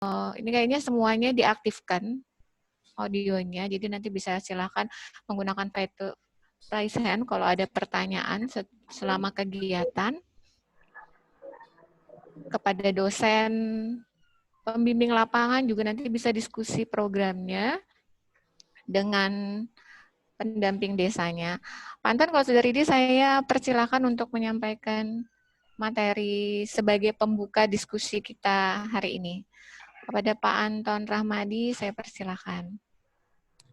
Ini kayaknya semuanya diaktifkan audionya, jadi nanti bisa silakan menggunakan raise hand kalau ada pertanyaan selama kegiatan kepada dosen pembimbing lapangan, juga nanti bisa diskusi programnya dengan pendamping desanya. Pak Anton, kalau sudah ready, saya persilakan untuk menyampaikan materi sebagai pembuka diskusi kita hari ini. Kepada Pak Anton Rahmadi, saya persilakan.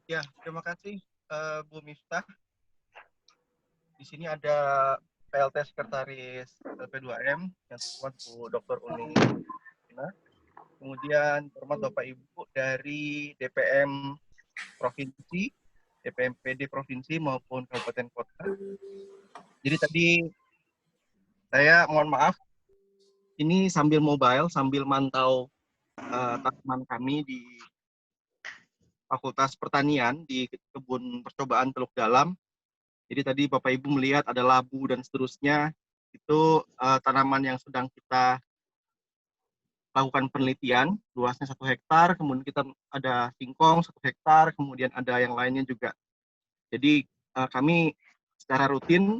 Ya, terima kasih Bu Miftah. Di sini ada PLT Sekretaris LP2M yang terhormat Bu Dr. Uni. Kemudian terhormat Bapak Ibu dari DPM Provinsi, DPM PD Provinsi maupun Kabupaten Kota. Jadi tadi saya mohon maaf, ini sambil mobile, sambil mantau tanaman kami di Fakultas Pertanian di kebun percobaan Teluk Dalam. Jadi tadi Bapak Ibu melihat ada labu dan seterusnya, itu tanaman yang sedang kita lakukan penelitian, luasnya 1 hektar, kemudian kita ada singkong 1 hektar, kemudian ada yang lainnya juga. Jadi kami secara rutin,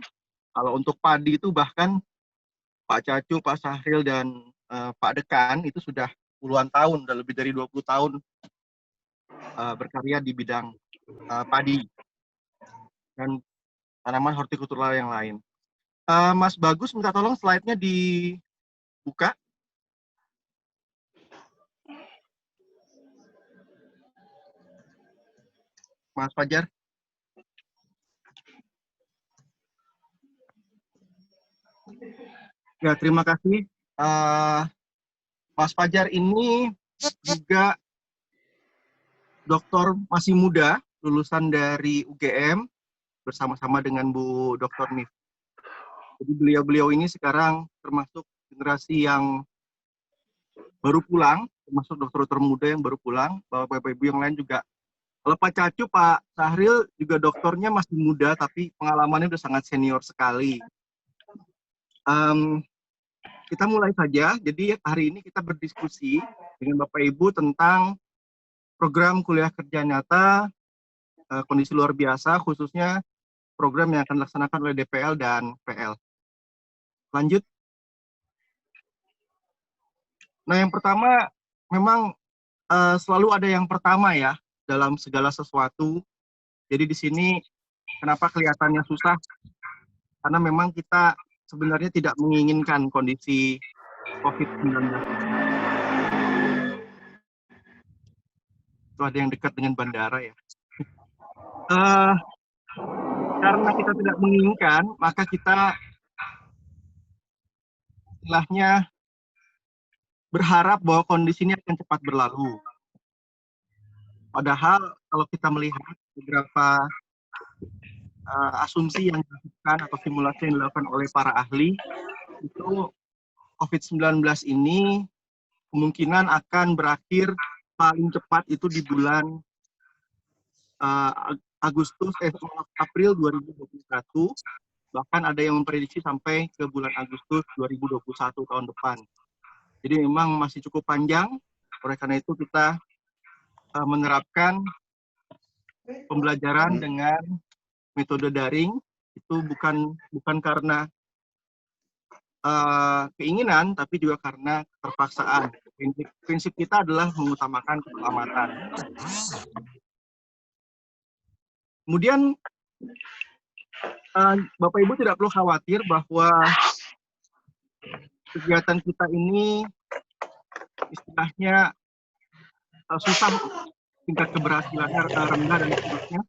kalau untuk padi itu bahkan Pak Cacu, Pak Sahril, dan Pak Dekan itu sudah puluhan tahun, sudah lebih dari 20 tahun berkarya di bidang padi dan tanaman hortikultural yang lain. Mas Bagus, minta tolong slide-nya dibuka. Mas Fajar. Ya, terima kasih. Mas Fajar ini juga doktor masih muda, lulusan dari UGM, bersama-sama dengan Bu Dr. Nif. Jadi beliau-beliau ini sekarang termasuk generasi yang baru pulang, termasuk dokter-dokter muda yang baru pulang. Bapak Ibu yang lain juga. Kalau Pak Cacu, Pak Sahril juga dokternya masih muda, tapi pengalamannya sudah sangat senior sekali. Kita mulai saja. Jadi hari ini kita berdiskusi dengan Bapak Ibu tentang program kuliah kerja nyata, kondisi luar biasa, khususnya program yang akan dilaksanakan oleh DPL dan PL. Lanjut. Nah, yang pertama, memang selalu ada yang pertama ya, dalam segala sesuatu. Jadi di sini, kenapa kelihatannya susah? Karena memang kita sebenarnya tidak menginginkan kondisi COVID-19. Itu ada yang dekat dengan bandara ya. Karena kita tidak menginginkan, maka kita istilahnya berharap bahwa kondisi ini akan cepat berlalu. Padahal kalau kita melihat beberapa asumsi yang dilakukan atau simulasi yang dilakukan oleh para ahli, itu COVID-19 ini kemungkinan akan berakhir paling cepat itu di bulan April 2021, bahkan ada yang memprediksi sampai ke bulan Agustus 2021 tahun depan. Jadi memang masih cukup panjang, oleh karena itu kita menerapkan pembelajaran dengan metode daring, itu bukan karena keinginan, tapi juga karena keterpaksaan. Prinsip kita adalah mengutamakan keselamatan. Kemudian Bapak Ibu tidak perlu khawatir bahwa kegiatan kita ini istilahnya susah, tingkat keberhasilannya rendah dan seterusnya.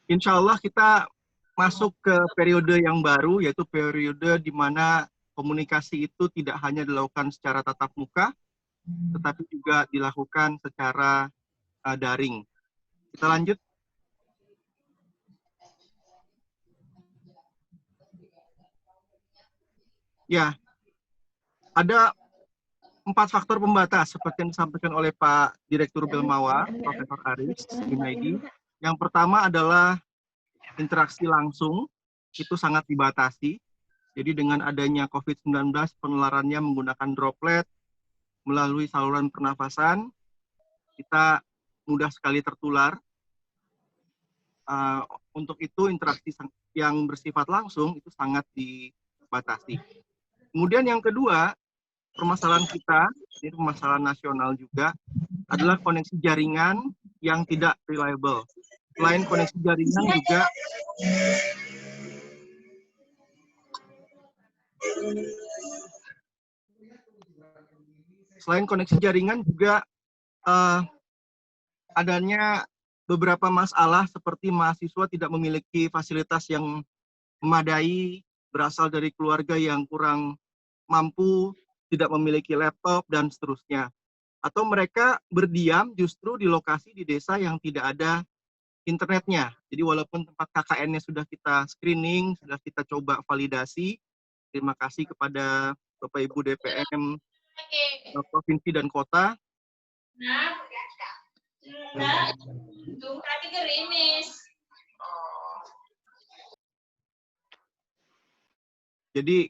Insya Allah kita masuk ke periode yang baru, yaitu periode di mana komunikasi itu tidak hanya dilakukan secara tatap muka, tetapi juga dilakukan secara daring. Kita lanjut. Ya, ada 4 faktor pembatas seperti yang disampaikan oleh Pak Direktur Belmawa, Profesor Aris Junaidi. Yang pertama adalah interaksi langsung, itu sangat dibatasi. Jadi dengan adanya COVID-19, penularannya menggunakan droplet melalui saluran pernafasan, kita mudah sekali tertular. Untuk itu interaksi yang bersifat langsung itu sangat dibatasi. Kemudian yang kedua, permasalahan kita, ini permasalahan nasional juga, adalah koneksi jaringan yang tidak reliable. Selain koneksi jaringan juga adanya beberapa masalah seperti mahasiswa tidak memiliki fasilitas yang memadai, berasal dari keluarga yang kurang mampu, tidak memiliki laptop, dan seterusnya. Atau mereka berdiam justru di lokasi di desa yang tidak ada internetnya. Jadi walaupun tempat KKN-nya sudah kita screening, sudah kita coba validasi, terima kasih kepada Bapak Ibu DPM Provinsi dan Kota. Jadi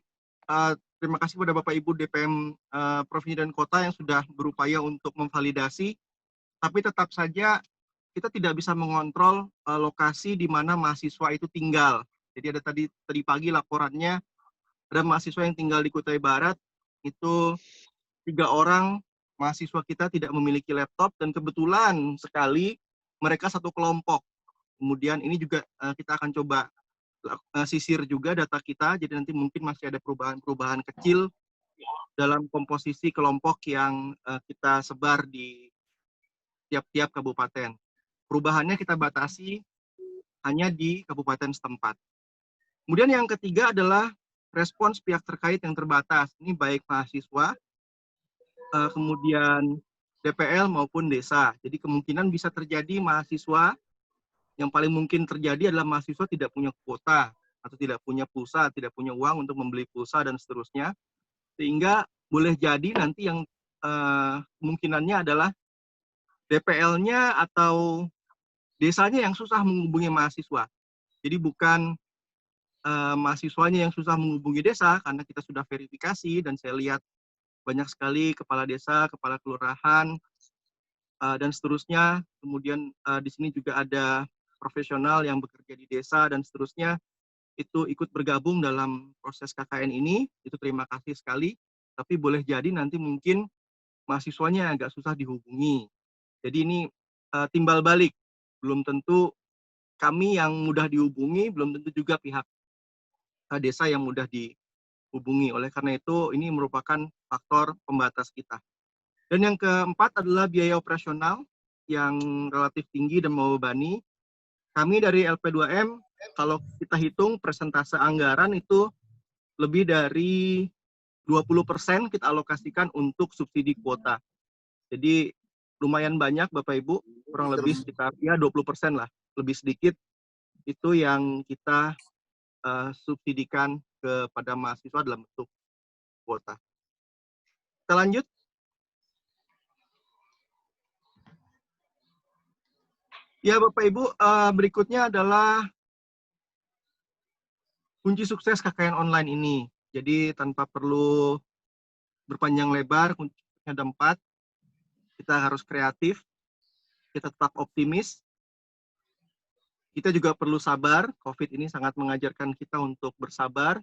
terima kasih kepada Bapak Ibu DPM Provinsi dan Kota yang sudah berupaya untuk memvalidasi, tapi tetap saja kita tidak bisa mengontrol lokasi di mana mahasiswa itu tinggal. Jadi ada tadi pagi laporannya, ada mahasiswa yang tinggal di Kutai Barat, itu 3 orang mahasiswa kita tidak memiliki laptop, dan kebetulan sekali mereka satu kelompok. Kemudian ini juga kita akan coba sisir juga data kita, jadi nanti mungkin masih ada perubahan-perubahan kecil dalam komposisi kelompok yang kita sebar di tiap-tiap kabupaten. Perubahannya kita batasi hanya di kabupaten setempat. Kemudian yang ketiga adalah respons pihak terkait yang terbatas. Ini baik mahasiswa, kemudian DPL maupun desa. Jadi kemungkinan bisa terjadi mahasiswa, yang paling mungkin terjadi adalah mahasiswa tidak punya kuota, atau tidak punya pulsa, tidak punya uang untuk membeli pulsa, dan seterusnya. Sehingga boleh jadi nanti yang kemungkinannya adalah DPL-nya atau desanya yang susah menghubungi mahasiswa. Jadi bukan mahasiswanya yang susah menghubungi desa, karena kita sudah verifikasi, dan saya lihat banyak sekali kepala desa, kepala kelurahan, dan seterusnya. Kemudian di sini juga ada profesional yang bekerja di desa, dan seterusnya, itu ikut bergabung dalam proses KKN ini. Itu terima kasih sekali. Tapi boleh jadi nanti mungkin mahasiswanya agak susah dihubungi. Jadi ini timbal balik. Belum tentu kami yang mudah dihubungi, belum tentu juga pihak desa yang mudah dihubungi. Oleh karena itu, ini merupakan faktor pembatas kita. Dan yang keempat adalah biaya operasional yang relatif tinggi dan membebani. Kami dari LP2M, kalau kita hitung persentase anggaran itu lebih dari 20% kita alokasikan untuk subsidi kuota. Jadi lumayan banyak Bapak Ibu, kurang lebih sekitar ya 20% lah, lebih sedikit itu yang kita subsidikan kepada mahasiswa dalam bentuk kuota. Kita lanjut. Ya Bapak Ibu, berikutnya adalah kunci sukses KKN online ini. Jadi tanpa perlu berpanjang lebar, kuncinya ada 4. Kita harus kreatif, kita tetap optimis, kita juga perlu sabar. COVID ini sangat mengajarkan kita untuk bersabar,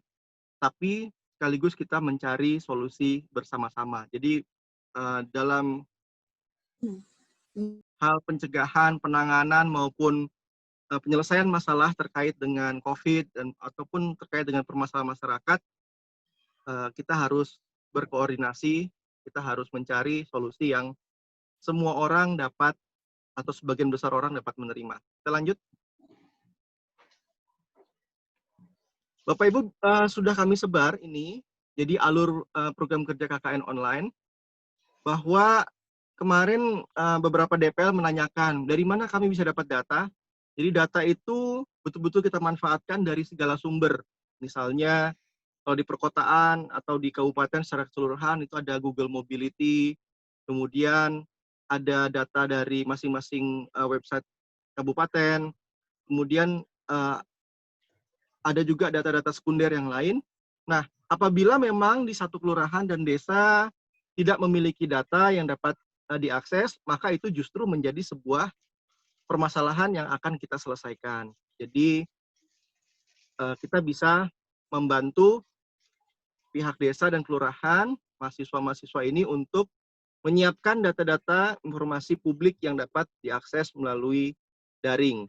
tapi sekaligus kita mencari solusi bersama-sama. Jadi dalam hal pencegahan, penanganan, maupun penyelesaian masalah terkait dengan COVID ataupun terkait dengan permasalahan masyarakat, kita harus berkoordinasi, kita harus mencari solusi yang semua orang dapat, atau sebagian besar orang dapat menerima. Kita lanjut. Bapak Ibu, sudah kami sebar ini, jadi alur program kerja KKN online, bahwa kemarin beberapa DPL menanyakan, dari mana kami bisa dapat data? Jadi data itu betul-betul kita manfaatkan dari segala sumber. Misalnya, kalau di perkotaan atau di kabupaten secara keseluruhan, itu ada Google Mobility, kemudian ada data dari masing-masing website kabupaten, kemudian ada juga data-data sekunder yang lain. Nah, apabila memang di satu kelurahan dan desa tidak memiliki data yang dapat diakses, maka itu justru menjadi sebuah permasalahan yang akan kita selesaikan. Jadi kita bisa membantu pihak desa dan kelurahan, mahasiswa-mahasiswa ini untuk menyiapkan data-data informasi publik yang dapat diakses melalui daring.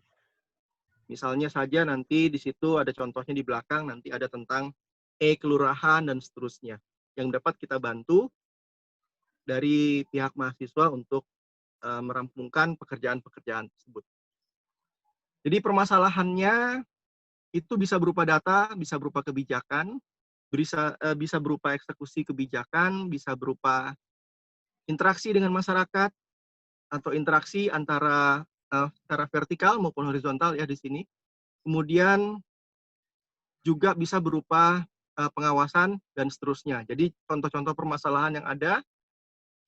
Misalnya saja nanti di situ ada contohnya di belakang, nanti ada tentang e-kelurahan dan seterusnya, yang dapat kita bantu dari pihak mahasiswa untuk merampungkan pekerjaan-pekerjaan tersebut. Jadi permasalahannya itu bisa berupa data, bisa berupa kebijakan, bisa berupa eksekusi kebijakan, bisa berupa interaksi dengan masyarakat, atau interaksi antara secara vertikal maupun horizontal ya di sini. Kemudian juga bisa berupa pengawasan dan seterusnya. Jadi contoh-contoh permasalahan yang ada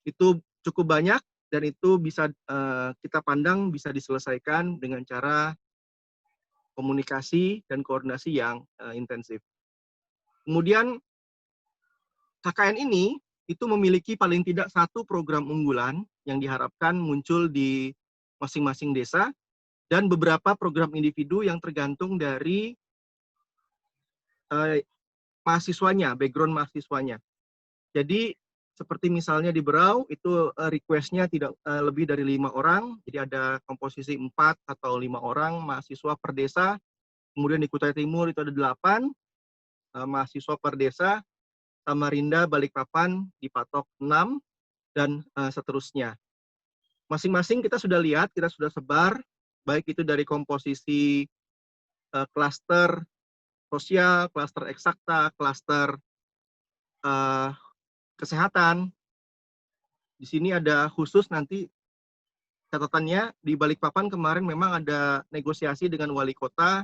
itu cukup banyak dan itu bisa kita pandang bisa diselesaikan dengan cara komunikasi dan koordinasi yang intensif. Kemudian KKN ini itu memiliki paling tidak satu program unggulan yang diharapkan muncul di masing-masing desa dan beberapa program individu yang tergantung dari mahasiswanya, background mahasiswanya. Jadi seperti misalnya di Berau itu request-nya tidak lebih dari 5 orang, jadi ada komposisi 4 atau 5 orang mahasiswa per desa. Kemudian di Kutai Timur itu ada 8 mahasiswa per desa. Samarinda, Balikpapan dipatok 6 dan seterusnya. Masing-masing kita sudah lihat, kita sudah sebar, baik itu dari komposisi klaster sosial, klaster eksakta, klaster kesehatan. Di sini ada khusus nanti catatannya di Balikpapan kemarin memang ada negosiasi dengan Wali Kota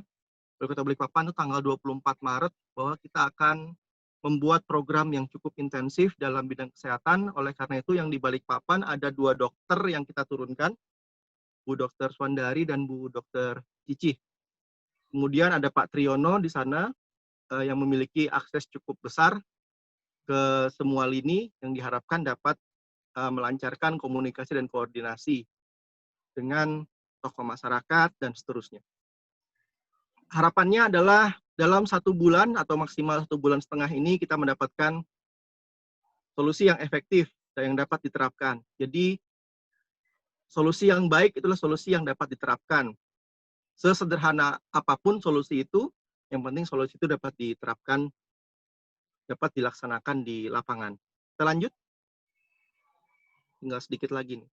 Balikpapan itu tanggal 24 Maret bahwa kita akan membuat program yang cukup intensif dalam bidang kesehatan. Oleh karena itu yang di Balikpapan ada 2 dokter yang kita turunkan, Bu Dr. Swandari dan Bu Dr. Cici. Kemudian ada Pak Triyono di sana yang memiliki akses cukup besar ke semua lini yang diharapkan dapat melancarkan komunikasi dan koordinasi dengan tokoh masyarakat dan seterusnya. Harapannya adalah dalam 1 bulan atau maksimal 1,5 bulan ini kita mendapatkan solusi yang efektif dan yang dapat diterapkan. Jadi solusi yang baik itulah solusi yang dapat diterapkan. Sesederhana apapun solusi itu, yang penting solusi itu dapat diterapkan, dapat dilaksanakan di lapangan. Kita lanjut. Tinggal sedikit lagi nih.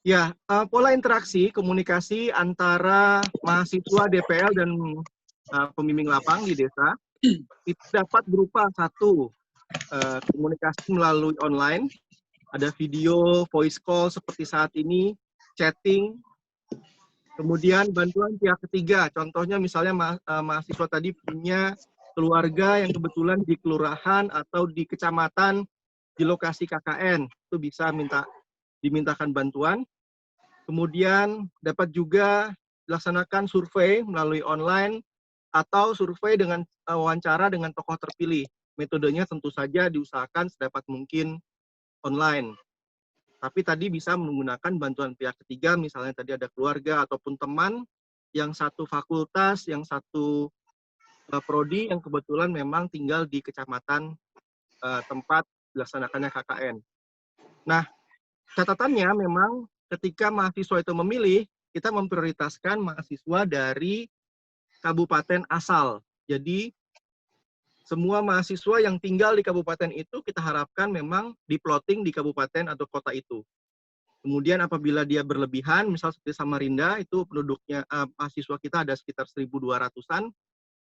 Ya, pola interaksi, komunikasi antara mahasiswa DPL dan pembimbing lapang di desa itu dapat berupa 1, komunikasi melalui online, ada video, voice call seperti saat ini, chatting, kemudian bantuan pihak ketiga, contohnya misalnya mahasiswa tadi punya keluarga yang kebetulan di kelurahan atau di kecamatan di lokasi KKN, itu bisa dimintakan bantuan. Kemudian dapat juga dilaksanakan survei melalui online atau survei dengan wawancara dengan tokoh terpilih. Metodenya tentu saja diusahakan sedapat mungkin online. Tapi tadi bisa menggunakan bantuan pihak ketiga, misalnya tadi ada keluarga ataupun teman yang satu fakultas, yang satu prodi yang kebetulan memang tinggal di kecamatan tempat dilaksanakannya KKN. Nah, catatannya memang ketika mahasiswa itu memilih, kita memprioritaskan mahasiswa dari kabupaten asal. Jadi semua mahasiswa yang tinggal di kabupaten itu kita harapkan memang diplotting di kabupaten atau kota itu. Kemudian apabila dia berlebihan, misal seperti Samarinda, itu penduduknya mahasiswa kita ada sekitar 1.200-an,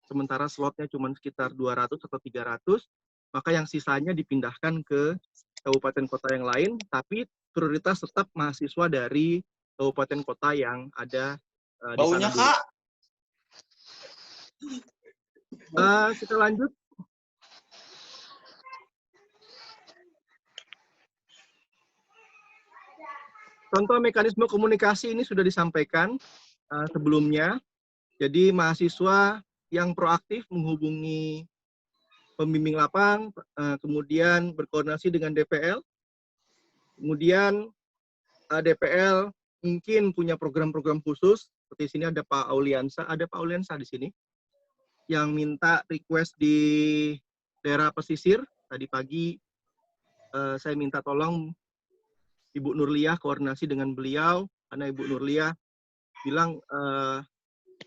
sementara slotnya cuma sekitar 200 atau 300, maka yang sisanya dipindahkan ke kabupaten kota yang lain, tapi prioritas tetap mahasiswa dari kabupaten kota yang ada di sana dulu. Kita lanjut. Contoh mekanisme komunikasi ini sudah disampaikan sebelumnya. Jadi mahasiswa yang proaktif menghubungi pembimbing lapang, kemudian berkoordinasi dengan DPL, kemudian DPL mungkin punya program-program khusus, seperti sini ada Pak Auliansa di sini, yang minta request di daerah pesisir. Tadi pagi saya minta tolong Ibu Nurliah koordinasi dengan beliau, karena Ibu Nurliah bilang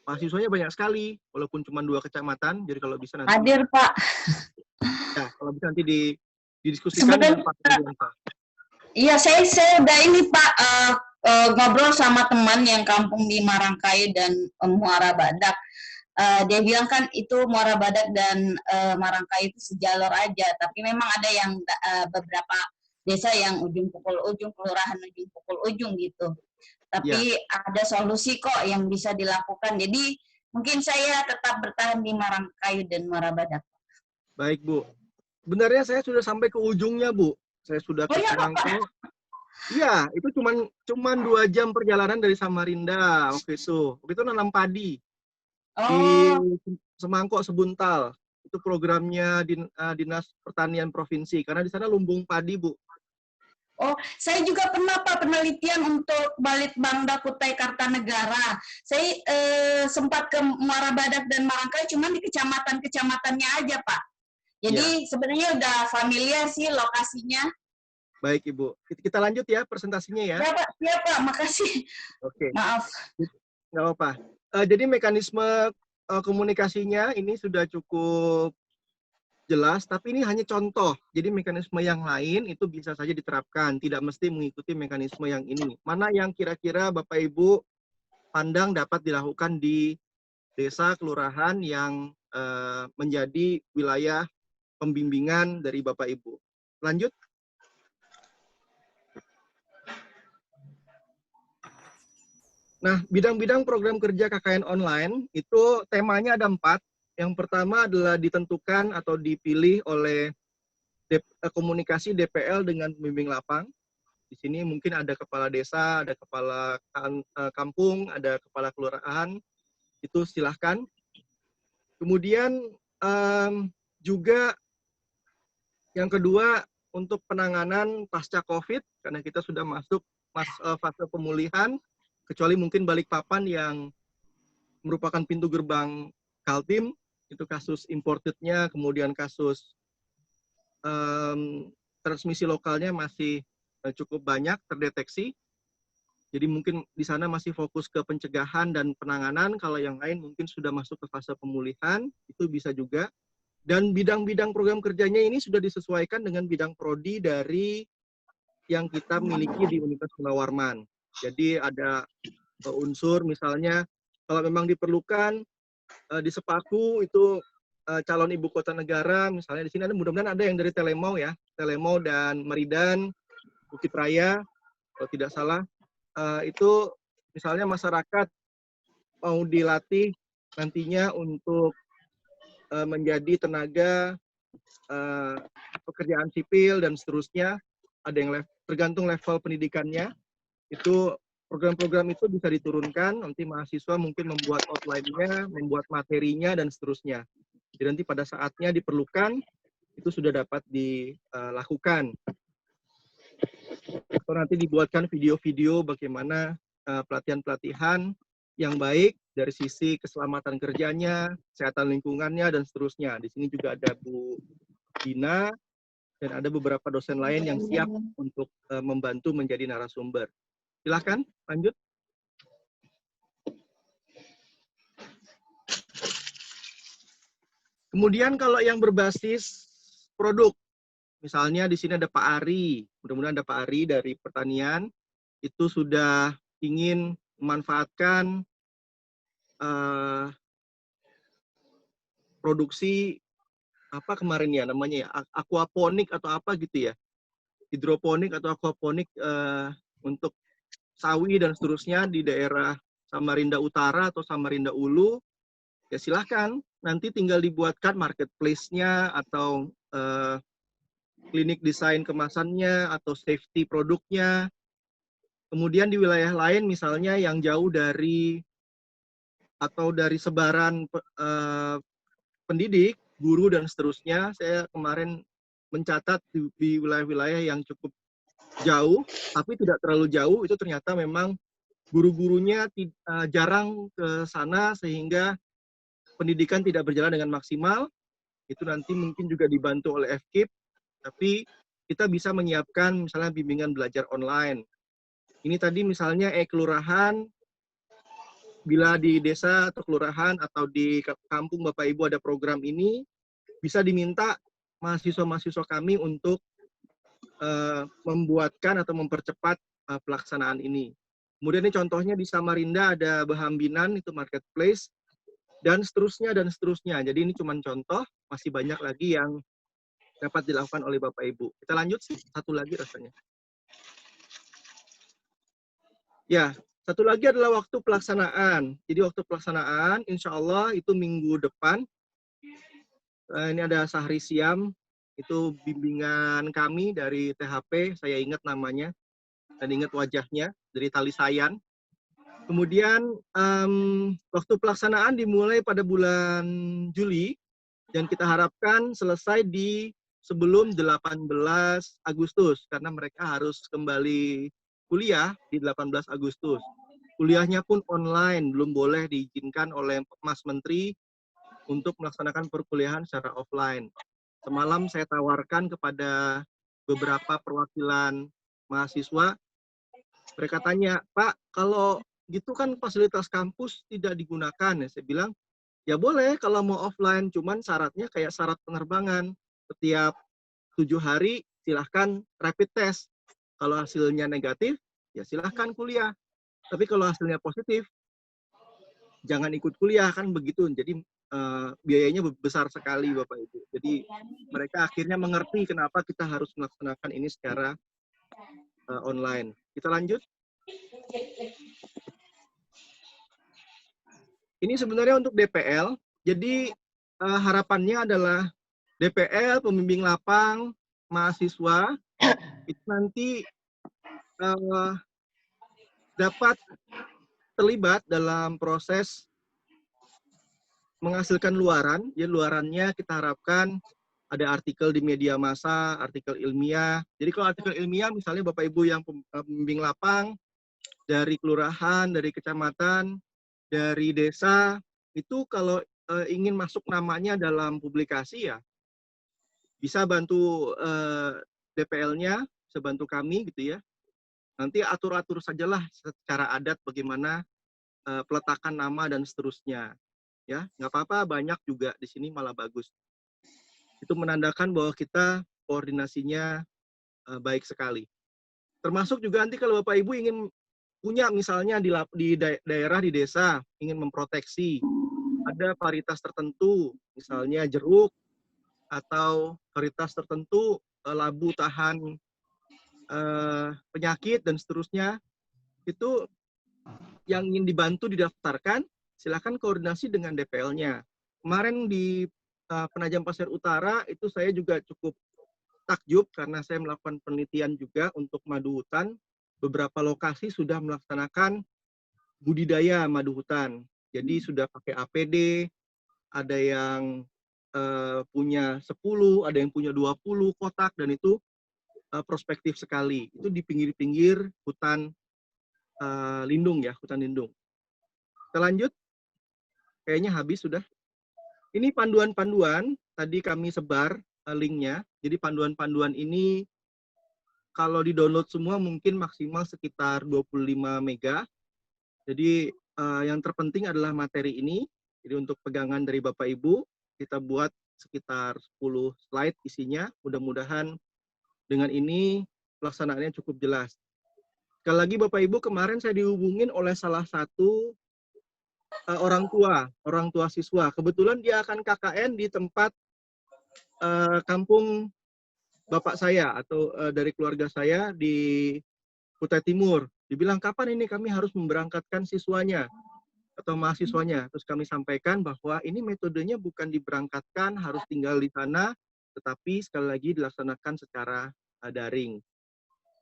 mahasiswanya banyak sekali, walaupun cuma 2 kecamatan, jadi kalau bisa nanti Hadir, Pak. ya, kalau bisa nanti didiskusikan dengan Sebenarnya, Pak Auliansa. iya, saya udah ini Pak, ngobrol sama teman yang kampung di Marangkai dan Muara Badak. Dia bilang kan itu Muara Badak dan Marangkai itu sejalur aja, tapi memang ada yang beberapa desa yang ujung pukul ujung, kelurahan ujung pukul ujung gitu. Tapi ada solusi kok yang bisa dilakukan. Jadi mungkin saya tetap bertahan di Marangkai dan Muara Badak. Baik, Bu. Sebenarnya saya sudah sampai ke ujungnya, Bu. Saya sudah ke Semangko. Iya, itu cuman 2 jam perjalanan dari Samarinda waktu itu. Waktu itu nanam padi di Semangko Sebuntal. Itu programnya Dinas Pertanian Provinsi, karena di sana lumbung padi, Bu. Oh, saya juga pernah Pak penelitian untuk Balitbangda Kutai Kartanegara. Saya sempat ke Muara Badak dan Marangkai, cuma di kecamatan-kecamatannya aja Pak. Jadi sebenarnya udah familiar sih lokasinya. Baik Ibu, kita lanjut ya presentasinya ya. Ya Pak, ya Pak, makasih. Oke. Maaf. Nggak apa-apa. Jadi mekanisme komunikasinya ini sudah cukup jelas, tapi ini hanya contoh. Jadi mekanisme yang lain itu bisa saja diterapkan, tidak mesti mengikuti mekanisme yang ini. Mana yang kira-kira Bapak Ibu pandang dapat dilakukan di desa, kelurahan yang menjadi wilayah pembimbingan dari Bapak Ibu. Lanjut. Nah, bidang-bidang program kerja KKN online itu temanya ada 4. Yang pertama adalah ditentukan atau dipilih oleh komunikasi DPL dengan pembimbing lapang. Di sini mungkin ada kepala desa, ada kepala kampung, ada kepala kelurahan. Itu silahkan. Kemudian juga yang kedua untuk penanganan pasca COVID, karena kita sudah masuk fase pemulihan, kecuali mungkin Balikpapan yang merupakan pintu gerbang Kaltim, itu kasus importednya, kemudian kasus transmisi lokalnya masih cukup banyak terdeteksi. Jadi mungkin di sana masih fokus ke pencegahan dan penanganan, kalau yang lain mungkin sudah masuk ke fase pemulihan, itu bisa juga. Dan bidang-bidang program kerjanya ini sudah disesuaikan dengan bidang prodi dari yang kita miliki di Universitas Gunawarman. Jadi ada unsur misalnya kalau memang diperlukan di Sepaku itu calon ibu kota negara, misalnya di sini ada mudah-mudahan ada yang dari Telemau ya, Telemau dan Meridan, Bukit Raya, kalau tidak salah, itu misalnya masyarakat mau dilatih nantinya untuk menjadi tenaga pekerjaan sipil dan seterusnya, ada yang tergantung level pendidikannya, itu program-program itu bisa diturunkan, nanti mahasiswa mungkin membuat outline-nya, membuat materinya, dan seterusnya. Jadi nanti pada saatnya diperlukan, itu sudah dapat dilakukan. Atau nanti dibuatkan video-video bagaimana pelatihan-pelatihan yang baik dari sisi keselamatan kerjanya, kesehatan lingkungannya, dan seterusnya. Di sini juga ada Bu Dina, dan ada beberapa dosen lain yang siap untuk membantu menjadi narasumber. Silakan, lanjut. Kemudian kalau yang berbasis produk, misalnya di sini ada Pak Ari, mudah-mudahan ada Pak Ari dari pertanian, itu sudah ingin memanfaatkan produksi apa kemarin ya namanya ya, aquaponik atau apa gitu ya, hidroponik atau aquaponik untuk sawi dan seterusnya di daerah Samarinda Utara atau Samarinda Ulu, ya silahkan. Nanti tinggal dibuatkan marketplace-nya atau klinik desain kemasannya atau safety produknya. Kemudian di wilayah lain misalnya yang jauh dari atau dari sebaran pendidik, guru dan seterusnya, saya kemarin mencatat di wilayah-wilayah yang cukup jauh, tapi tidak terlalu jauh, itu ternyata memang guru-gurunya jarang ke sana sehingga pendidikan tidak berjalan dengan maksimal. Itu nanti mungkin juga dibantu oleh FKIP, tapi kita bisa menyiapkan misalnya bimbingan belajar online. Ini tadi misalnya kelurahan, bila di desa atau kelurahan atau di kampung Bapak Ibu ada program ini, bisa diminta mahasiswa-mahasiswa kami untuk membuatkan atau mempercepat pelaksanaan ini. Kemudian ini contohnya di Samarinda ada Bahambinan, itu marketplace, dan seterusnya dan seterusnya. Jadi ini cuma contoh, masih banyak lagi yang dapat dilakukan oleh Bapak Ibu. Kita lanjut satu lagi rasanya. Ya, satu lagi adalah waktu pelaksanaan. Jadi waktu pelaksanaan, insya Allah itu minggu depan. Ini ada Sahri Siam, itu bimbingan kami dari THP, saya ingat namanya, dan ingat wajahnya, dari Tali Sayan. Kemudian waktu pelaksanaan dimulai pada bulan Juli, dan kita harapkan selesai di sebelum 18 Agustus, karena mereka harus kembali kuliah di 18 Agustus. Kuliahnya pun online, belum boleh diizinkan oleh Mas Menteri untuk melaksanakan perkuliahan secara offline. Semalam saya tawarkan kepada beberapa perwakilan mahasiswa, mereka tanya, Pak, kalau gitu kan fasilitas kampus tidak digunakan. Ya, saya bilang, ya boleh kalau mau offline, cuman syaratnya kayak syarat penerbangan. Setiap 7 hari silahkan rapid test. Kalau hasilnya negatif, ya silahkan kuliah. Tapi kalau hasilnya positif, jangan ikut kuliah, kan begitu. Jadi biayanya besar sekali Bapak Ibu. Jadi mereka akhirnya mengerti kenapa kita harus melaksanakan ini secara online. Kita lanjut. Ini sebenarnya untuk DPL. Jadi harapannya adalah DPL, pembimbing lapang, mahasiswa itu nanti dapat terlibat dalam proses menghasilkan luaran. Ya, luarannya kita harapkan ada artikel di media massa, artikel ilmiah. Jadi kalau artikel ilmiah, misalnya Bapak Ibu yang pembimbing lapang, dari kelurahan, dari kecamatan, dari desa, itu kalau ingin masuk namanya dalam publikasi, ya bisa bantu DPL-nya, bisa bantu kami gitu ya. Nanti atur-atur sajalah secara adat bagaimana peletakan nama dan seterusnya. Ya, nggak apa-apa, banyak juga di sini malah bagus. Itu menandakan bahwa kita koordinasinya baik sekali. Termasuk juga nanti kalau Bapak Ibu ingin punya misalnya di daerah, di desa, ingin memproteksi, ada varietas tertentu, misalnya jeruk, atau varietas tertentu, labu tahan penyakit, dan seterusnya, itu yang ingin dibantu didaftarkan, silakan koordinasi dengan DPL-nya. Kemarin di Penajam Pasir Utara, itu saya juga cukup takjub karena saya melakukan penelitian juga untuk madu hutan. Beberapa lokasi sudah melaksanakan budidaya madu hutan. Jadi sudah pakai APD, ada yang punya 10, ada yang punya 20 kotak, dan itu prospektif sekali. Itu di pinggir-pinggir hutan lindung ya, hutan lindung. Kita lanjut. Kayaknya habis sudah. Ini panduan-panduan, tadi kami sebar linknya. Jadi panduan-panduan ini kalau di-download semua mungkin maksimal sekitar 25 mega. Jadi yang terpenting adalah materi ini. Jadi untuk pegangan dari Bapak Ibu, kita buat sekitar 10 slide isinya. Mudah-mudahan dengan ini pelaksanaannya cukup jelas. Sekali lagi Bapak Ibu, kemarin saya dihubungin oleh salah satu orang tua siswa. Kebetulan dia akan KKN di tempat kampung bapak saya atau dari keluarga saya di Kutai Timur. Dibilang, kapan ini kami harus memberangkatkan siswanya atau mahasiswanya. Terus kami sampaikan bahwa ini metodenya bukan diberangkatkan, harus tinggal di sana, tetapi sekali lagi dilaksanakan secara daring.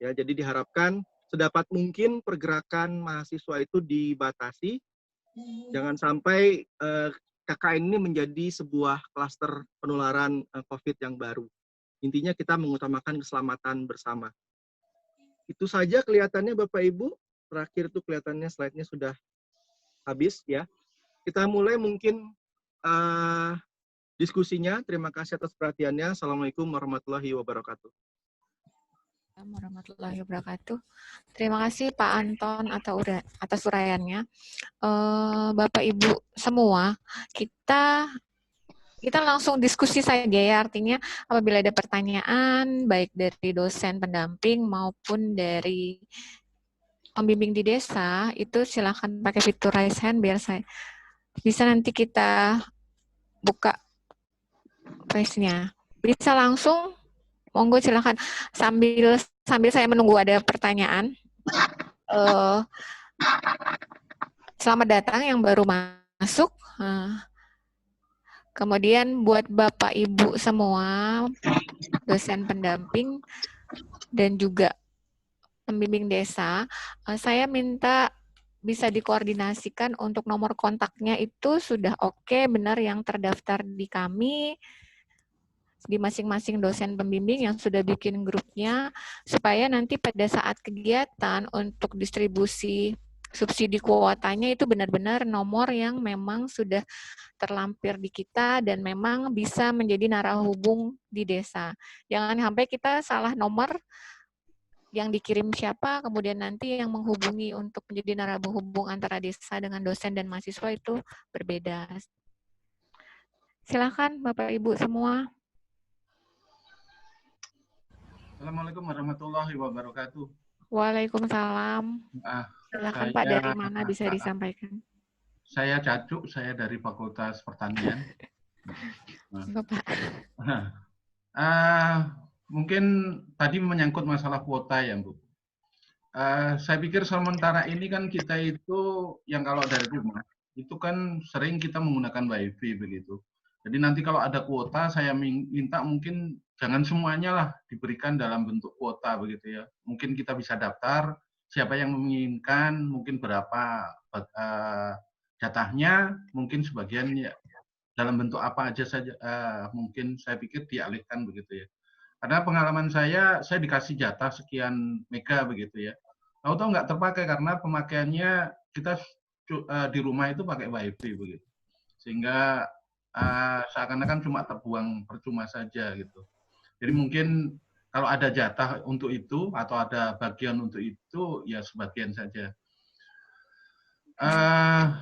Ya, jadi diharapkan sedapat mungkin pergerakan mahasiswa itu dibatasi, Jangan sampai KKN ini menjadi sebuah klaster penularan COVID yang baru. Intinya kita mengutamakan keselamatan bersama. Itu saja kelihatannya Bapak Ibu. Terakhir tuh kelihatannya slide-nya sudah habis ya. Kita mulai mungkin diskusinya. Terima kasih atas perhatiannya. Assalamualaikum warahmatullahi wabarakatuh. Warahmatullahi wabarakatuh. Terima kasih Pak Anton atas uraiannya. Bapak Ibu semua, kita langsung diskusi saja ya. Artinya apabila ada pertanyaan baik dari dosen pendamping maupun dari pembimbing di desa, itu silakan pakai fitur raise hand biar saya bisa nanti kita buka face-nya. Bisa langsung. Monggo silakan sambil saya menunggu ada pertanyaan. Selamat datang yang baru masuk. Kemudian buat Bapak Ibu semua, dosen pendamping dan juga pembimbing desa, saya minta bisa dikoordinasikan untuk nomor kontaknya itu sudah oke, benar yang terdaftar di kami, di masing-masing dosen pembimbing yang sudah bikin grupnya, supaya nanti pada saat kegiatan untuk distribusi subsidi kuotanya itu benar-benar nomor yang memang sudah terlampir di kita dan memang bisa menjadi narahubung di desa. Jangan sampai kita salah nomor yang dikirim siapa, kemudian nanti yang menghubungi untuk menjadi narahubung antara desa dengan dosen dan mahasiswa itu berbeda. Silakan Bapak Ibu semua. Assalamualaikum warahmatullahi wabarakatuh. Waalaikumsalam. Silakan Pak, dari mana bisa disampaikan? Saya Cacuk, saya dari Fakultas Pertanian. Bapak. Mungkin tadi menyangkut masalah kuota ya, Bu. Saya pikir sementara ini kan kita itu yang kalau dari rumah itu kan sering kita menggunakan WiFi begitu. Jadi nanti kalau ada kuota, saya minta mungkin jangan semuanya lah diberikan dalam bentuk kuota begitu ya. Mungkin kita bisa daftar siapa yang menginginkan, mungkin berapa jatahnya, mungkin sebagian ya dalam bentuk apa aja saja. Mungkin saya pikir dialihkan begitu ya. Karena pengalaman saya dikasih jatah sekian mega begitu ya. Tahu-tahu nggak terpakai karena pemakaiannya kita di rumah itu pakai WiFi begitu. Sehingga seakan-akan cuma terbuang percuma saja gitu. Jadi mungkin kalau ada jatah untuk itu atau ada bagian untuk itu ya sebagian saja.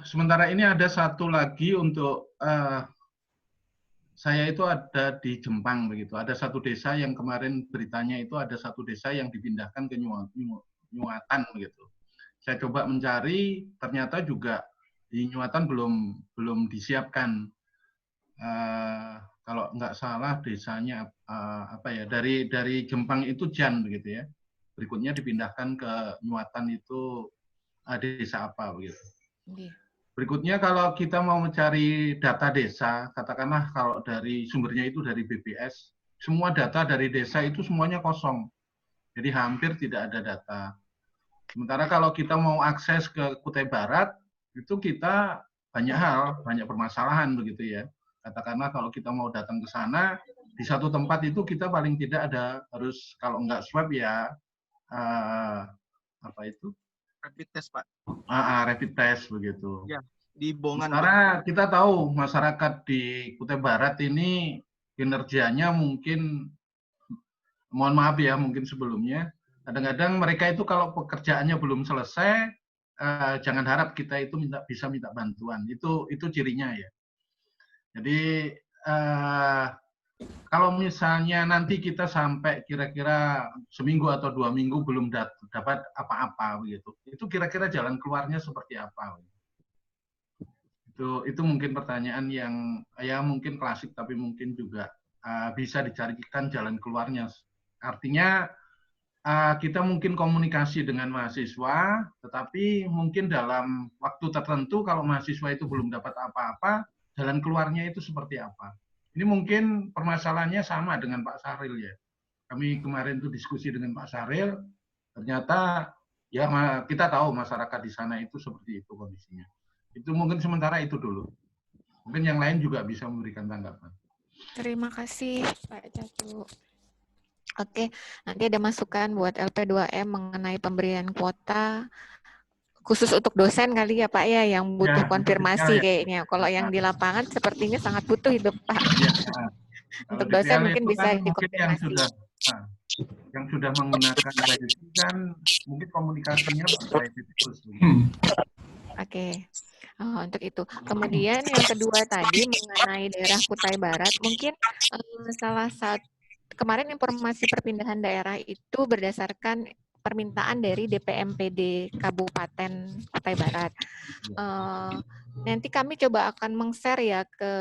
Sementara ini ada satu lagi untuk saya itu ada di Jepang begitu. Ada satu desa yang kemarin beritanya itu ada satu desa yang dipindahkan ke Nyuatan begitu. Saya coba mencari, ternyata juga di Nyuatan belum disiapkan. Kalau nggak salah desanya apa ya dari Jepang itu Jan begitu ya. Berikutnya dipindahkan ke Nyuatan itu desa apa begitu. Berikutnya kalau kita mau mencari data desa, katakanlah kalau dari sumbernya itu dari BPS, semua data dari desa itu semuanya kosong. Jadi hampir tidak ada data. Sementara kalau kita mau akses ke Kutai Barat, itu kita banyak permasalahan begitu ya. Katakanlah kalau kita mau datang ke sana, di satu tempat itu kita paling tidak ada harus kalau nggak swab ya apa itu? Rapid test, Pak. Rapid test begitu. Ya, di Bongan. Karena kita tahu masyarakat di Kutai Barat ini kinerjanya mungkin, mohon maaf ya, mungkin sebelumnya, kadang-kadang mereka itu kalau pekerjaannya belum selesai, jangan harap kita itu bisa minta bantuan. Itu cirinya ya. Jadi kalau misalnya nanti kita sampai kira-kira seminggu atau 2 minggu belum dapat apa-apa begitu, itu kira-kira jalan keluarnya seperti apa? Itu mungkin pertanyaan yang ya mungkin klasik tapi mungkin juga bisa dicarikan jalan keluarnya. Artinya kita mungkin komunikasi dengan mahasiswa, tetapi mungkin dalam waktu tertentu kalau mahasiswa itu belum dapat apa-apa, jalan keluarnya itu seperti apa? Ini mungkin permasalahannya sama dengan Pak Sahril ya. Kami kemarin tuh diskusi dengan Pak Sahril, ternyata ya kita tahu masyarakat di sana itu seperti itu kondisinya. Itu mungkin sementara itu dulu. Mungkin yang lain juga bisa memberikan tanggapan. Terima kasih Pak Cacu. Oke, nanti ada masukan buat LP2M mengenai pemberian kuota khusus untuk dosen kali ya Pak ya, yang butuh konfirmasi kayaknya. Kalau yang di lapangan sepertinya sangat butuh itu Pak. Ya, untuk dosen mungkin bisa dikonfirmasi. Yang sudah menggunakan wifi kan mungkin komunikasinya wifi terus. Oke. Untuk itu. Kemudian yang kedua tadi mengenai daerah Kutai Barat, mungkin salah satu kemarin informasi perpindahan daerah itu berdasarkan permintaan dari DPMPD Kabupaten Kutai Barat. Nanti kami coba akan meng-share ya ke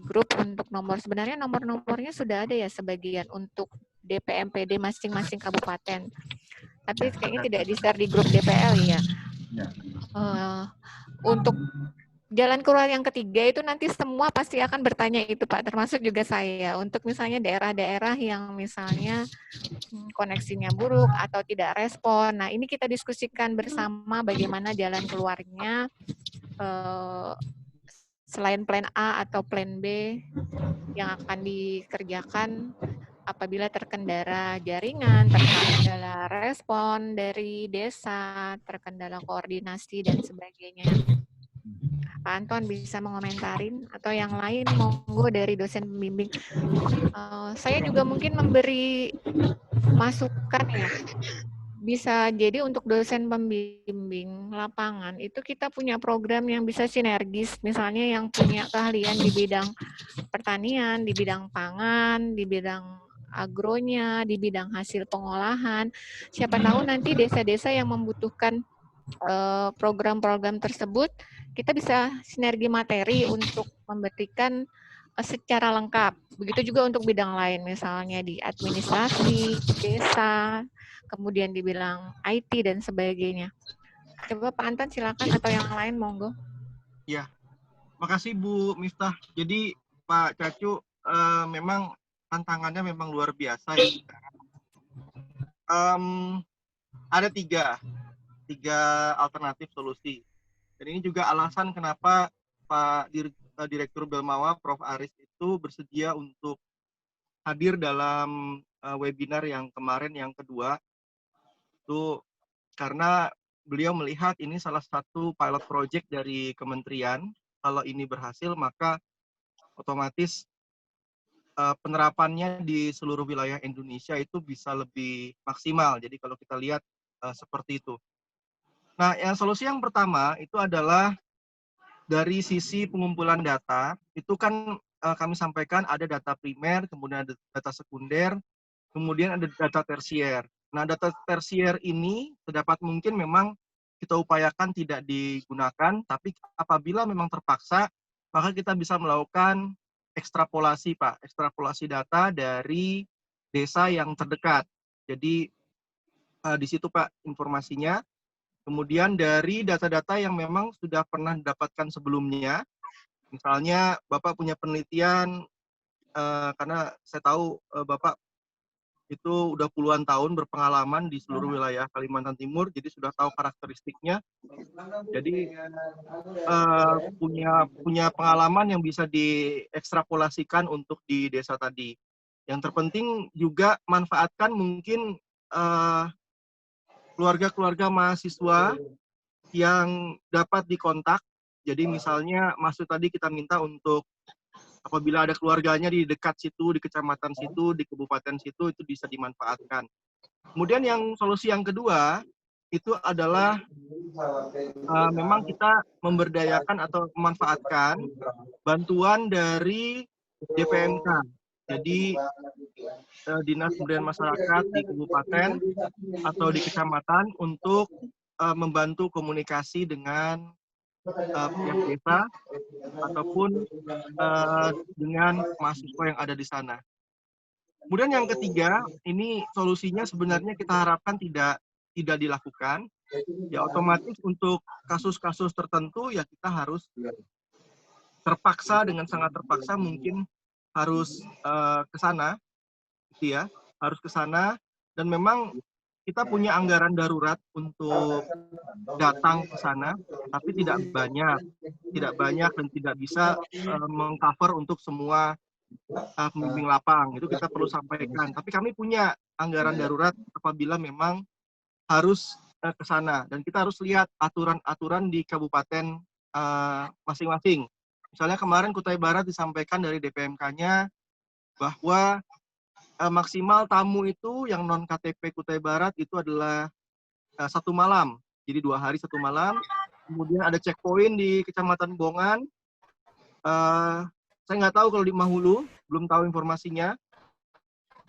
grup untuk nomor. Sebenarnya nomor-nomornya sudah ada ya sebagian untuk DPMPD masing-masing kabupaten. Tapi kayaknya tidak di-share di grup DPL ya. Untuk jalan keluar yang ketiga itu nanti semua pasti akan bertanya itu Pak, termasuk juga saya. Untuk misalnya daerah-daerah yang misalnya koneksinya buruk atau tidak respon. Nah ini kita diskusikan bersama bagaimana jalan keluarnya selain plan A atau plan B yang akan dikerjakan apabila terkendala jaringan, terkendala respon dari desa, terkendala koordinasi dan sebagainya. Pak Anton bisa mengomentarin atau yang lain monggo dari dosen pembimbing. Saya juga mungkin memberi masukan ya. Bisa jadi untuk dosen pembimbing lapangan itu kita punya program yang bisa sinergis, misalnya yang punya keahlian di bidang pertanian, di bidang pangan, di bidang agronya, di bidang hasil pengolahan. Siapa tahu nanti desa-desa yang membutuhkan program-program tersebut, kita bisa sinergi materi untuk memberikan secara lengkap. Begitu juga untuk bidang lain, misalnya di administrasi, desa, kemudian dibilang IT dan sebagainya. Coba Pak Anton silakan atau yang lain monggo. Ya, makasih Bu Miftah. Jadi Pak Cacu memang tantangannya memang luar biasa ya. Ada tiga alternatif solusi. Dan ini juga alasan kenapa Pak Direktur Belmawa, Prof. Aris itu bersedia untuk hadir dalam webinar yang kemarin yang kedua. Itu karena beliau melihat ini salah satu pilot project dari kementerian. Kalau ini berhasil, maka otomatis penerapannya di seluruh wilayah Indonesia itu bisa lebih maksimal. Jadi kalau kita lihat seperti itu. Nah, solusi yang pertama itu adalah dari sisi pengumpulan data. Itu kan kami sampaikan ada data primer, kemudian ada data sekunder, kemudian ada data tersier. Nah, data tersier ini sedapat mungkin memang kita upayakan tidak digunakan, tapi apabila memang terpaksa, maka kita bisa melakukan ekstrapolasi, Pak. Ekstrapolasi data dari desa yang terdekat. Jadi, di situ, Pak, informasinya. Kemudian dari data-data yang memang sudah pernah didapatkan sebelumnya, misalnya Bapak punya penelitian, karena saya tahu Bapak itu udah puluhan tahun berpengalaman di seluruh wilayah Kalimantan Timur, jadi sudah tahu karakteristiknya. Jadi punya pengalaman yang bisa diekstrapolasikan untuk di desa tadi. Yang terpenting juga manfaatkan mungkin keluarga-keluarga mahasiswa yang dapat dikontak. Jadi misalnya Mas tadi kita minta untuk apabila ada keluarganya di dekat situ, di kecamatan situ, di kabupaten situ, itu bisa dimanfaatkan. Kemudian yang solusi yang kedua, itu adalah memang kita memberdayakan atau memanfaatkan bantuan dari DPMK. Jadi Dinas Pemberdayaan Masyarakat di kabupaten atau di kecamatan untuk membantu komunikasi dengan pihak desa ataupun dengan mahasiswa yang ada di sana. Kemudian yang ketiga, ini solusinya sebenarnya kita harapkan tidak dilakukan. Ya otomatis untuk kasus-kasus tertentu ya kita harus terpaksa, dengan sangat terpaksa mungkin harus ke sana, gitu ya, harus ke sana. Dan memang kita punya anggaran darurat untuk datang ke sana, tapi tidak banyak dan tidak bisa mengcover untuk semua pembimbing lapang. Itu kita perlu sampaikan. Tapi kami punya anggaran darurat apabila memang harus ke sana, dan kita harus lihat aturan-aturan di kabupaten masing-masing. Misalnya kemarin Kutai Barat disampaikan dari DPMK-nya bahwa maksimal tamu itu yang non KTP Kutai Barat itu adalah 1 malam, jadi 2 hari 1 malam. Kemudian ada checkpoint di Kecamatan Bongan. Saya nggak tahu kalau di Mahulu, belum tahu informasinya.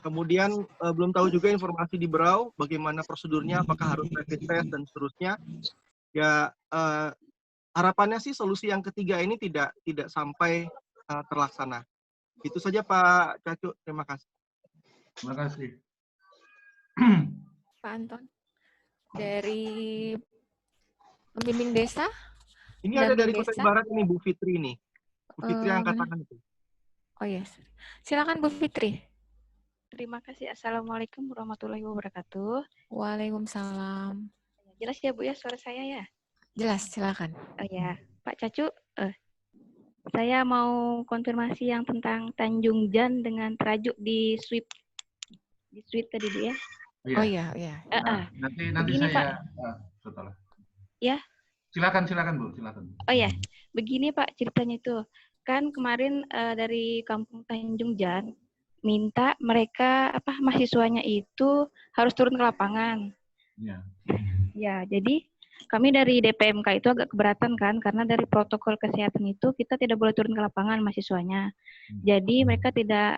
Kemudian belum tahu juga informasi di Berau, bagaimana prosedurnya, apakah harus rapid test dan seterusnya. Ya harapannya sih solusi yang ketiga ini tidak sampai terlaksana. Itu saja Pak Cacu, terima kasih. Terima kasih. Pak Anton. Dari pembimbing desa? Ini ada dari Kutai Barat ini, Bu Fitri nih. Bu Fitri angkat tangan itu. Oh yes. Silakan Bu Fitri. Terima kasih. Assalamualaikum warahmatullahi wabarakatuh. Waalaikumsalam. Jelas ya Bu ya suara saya ya? Jelas, silakan. Oh ya, Pak Cacu, saya mau konfirmasi yang tentang Tanjung Jan dengan Terajuk di Sweep tadi Bu ya. Oh iya, iya. Nanti begini, saya Pak. setelah. Ya. Silakan Bu, silakan. Oh ya, begini Pak ceritanya itu. Kan kemarin dari Kampung Tanjung Jan minta mereka mahasiswanya itu harus turun ke lapangan. Ya. Ya, jadi kami dari DPMK itu agak keberatan kan, karena dari protokol kesehatan itu kita tidak boleh turun ke lapangan mahasiswanya. Jadi mereka tidak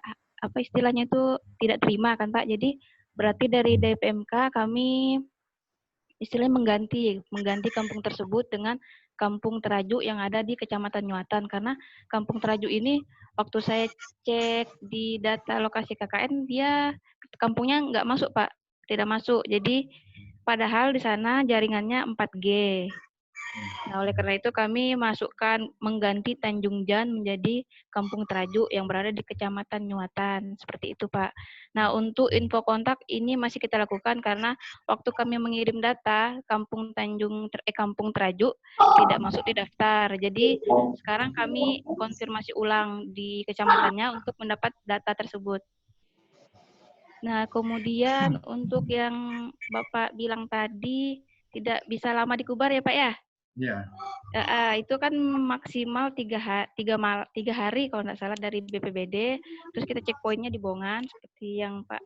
istilahnya itu tidak terima kan Pak. Jadi berarti dari DPMK kami istilahnya mengganti kampung tersebut dengan Kampung Terajuk yang ada di Kecamatan Nyuatan, karena Kampung Terajuk ini waktu saya cek di data lokasi KKN dia kampungnya nggak masuk Pak, tidak masuk. Jadi padahal di sana jaringannya 4G. Nah, oleh karena itu kami mengganti Tanjung Jan menjadi Kampung Terajuk yang berada di Kecamatan Nyuatan. Seperti itu, Pak. Nah, untuk info kontak ini masih kita lakukan karena waktu kami mengirim data, Kampung Terajuk tidak masuk di daftar. Jadi, sekarang kami konfirmasi ulang di kecamatannya untuk mendapat data tersebut. Nah, kemudian untuk yang Bapak bilang tadi, tidak bisa lama dikubar ya, Pak ya? Ya. Itu kan maksimal 3 hari kalau nggak salah dari BPBD, terus kita checkpointnya di Bongan seperti yang Pak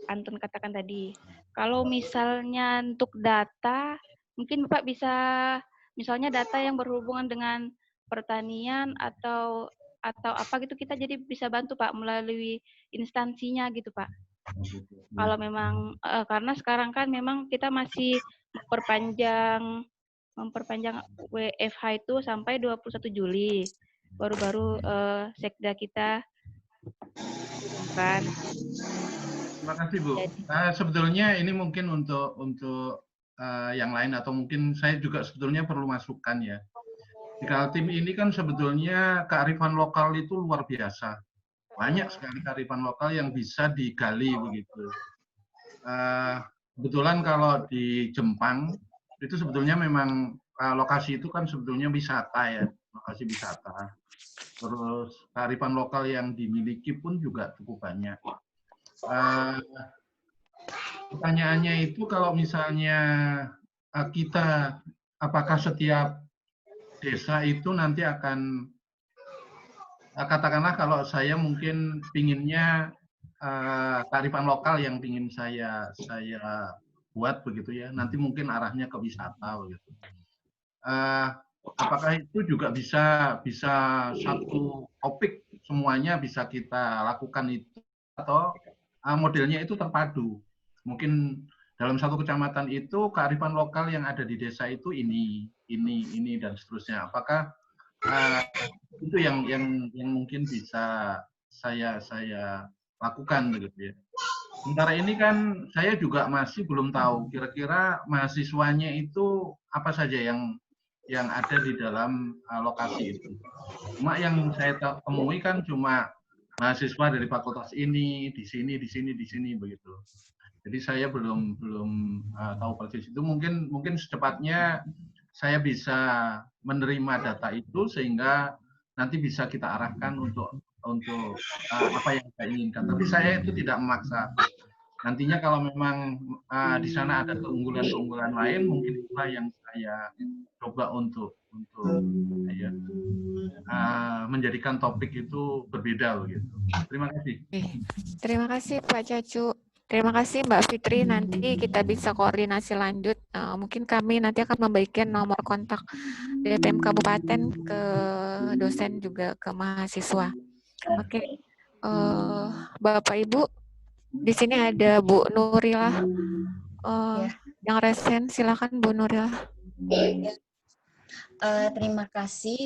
Anton katakan tadi. Kalau misalnya untuk data, mungkin Bapak bisa misalnya data yang berhubungan dengan pertanian atau apa gitu, kita jadi bisa bantu Pak melalui instansinya gitu Pak. Kalau memang karena sekarang kan memang kita masih memperpanjang WFH itu sampai 21 Juli. Baru-baru Sekda kita kan. Terima kasih Bu. Sebetulnya ini mungkin untuk yang lain atau mungkin saya juga sebetulnya perlu masukkan ya. Di Kaltim ini kan sebetulnya kearifan lokal itu luar biasa. Banyak sekali kearifan lokal yang bisa digali begitu. Kebetulan kalau di Jepang itu sebetulnya memang lokasi itu kan sebetulnya wisata ya, lokasi wisata. Terus kearifan lokal yang dimiliki pun juga cukup banyak. Pertanyaannya itu kalau misalnya kita, apakah setiap desa itu nanti akan, katakanlah kalau saya mungkin pinginnya kearifan lokal yang ingin saya buat begitu ya, nanti mungkin arahnya ke wisata begitu. Apakah itu juga bisa satu topik semuanya bisa kita lakukan itu, atau modelnya itu terpadu? Mungkin dalam satu kecamatan itu kearifan lokal yang ada di desa itu ini dan seterusnya. Apakah itu yang mungkin bisa saya lakukan begitu ya. Sementara ini kan saya juga masih belum tahu kira-kira mahasiswanya itu apa saja yang ada di dalam lokasi itu. Cuma yang saya temui kan cuma mahasiswa dari fakultas ini, di sini begitu. Jadi saya belum tahu persis itu. Mungkin secepatnya saya bisa menerima data itu sehingga nanti bisa kita arahkan untuk apa yang kita inginkan. Tapi saya itu tidak memaksa. Nantinya kalau memang di sana ada keunggulan-keunggulan lain, mungkin itulah yang saya coba untuk menjadikan topik itu berbeda begitu. Terima kasih. Terima kasih Pak Cacu. Terima kasih Mbak Fitri. Nanti kita bisa koordinasi lanjut. Mungkin kami nanti akan membagikan nomor kontak DPM Kabupaten ke dosen juga ke mahasiswa. Oke. Bapak Ibu, di sini ada Bu Nurilah yang resen. Silakan Bu Nurilah. Terima kasih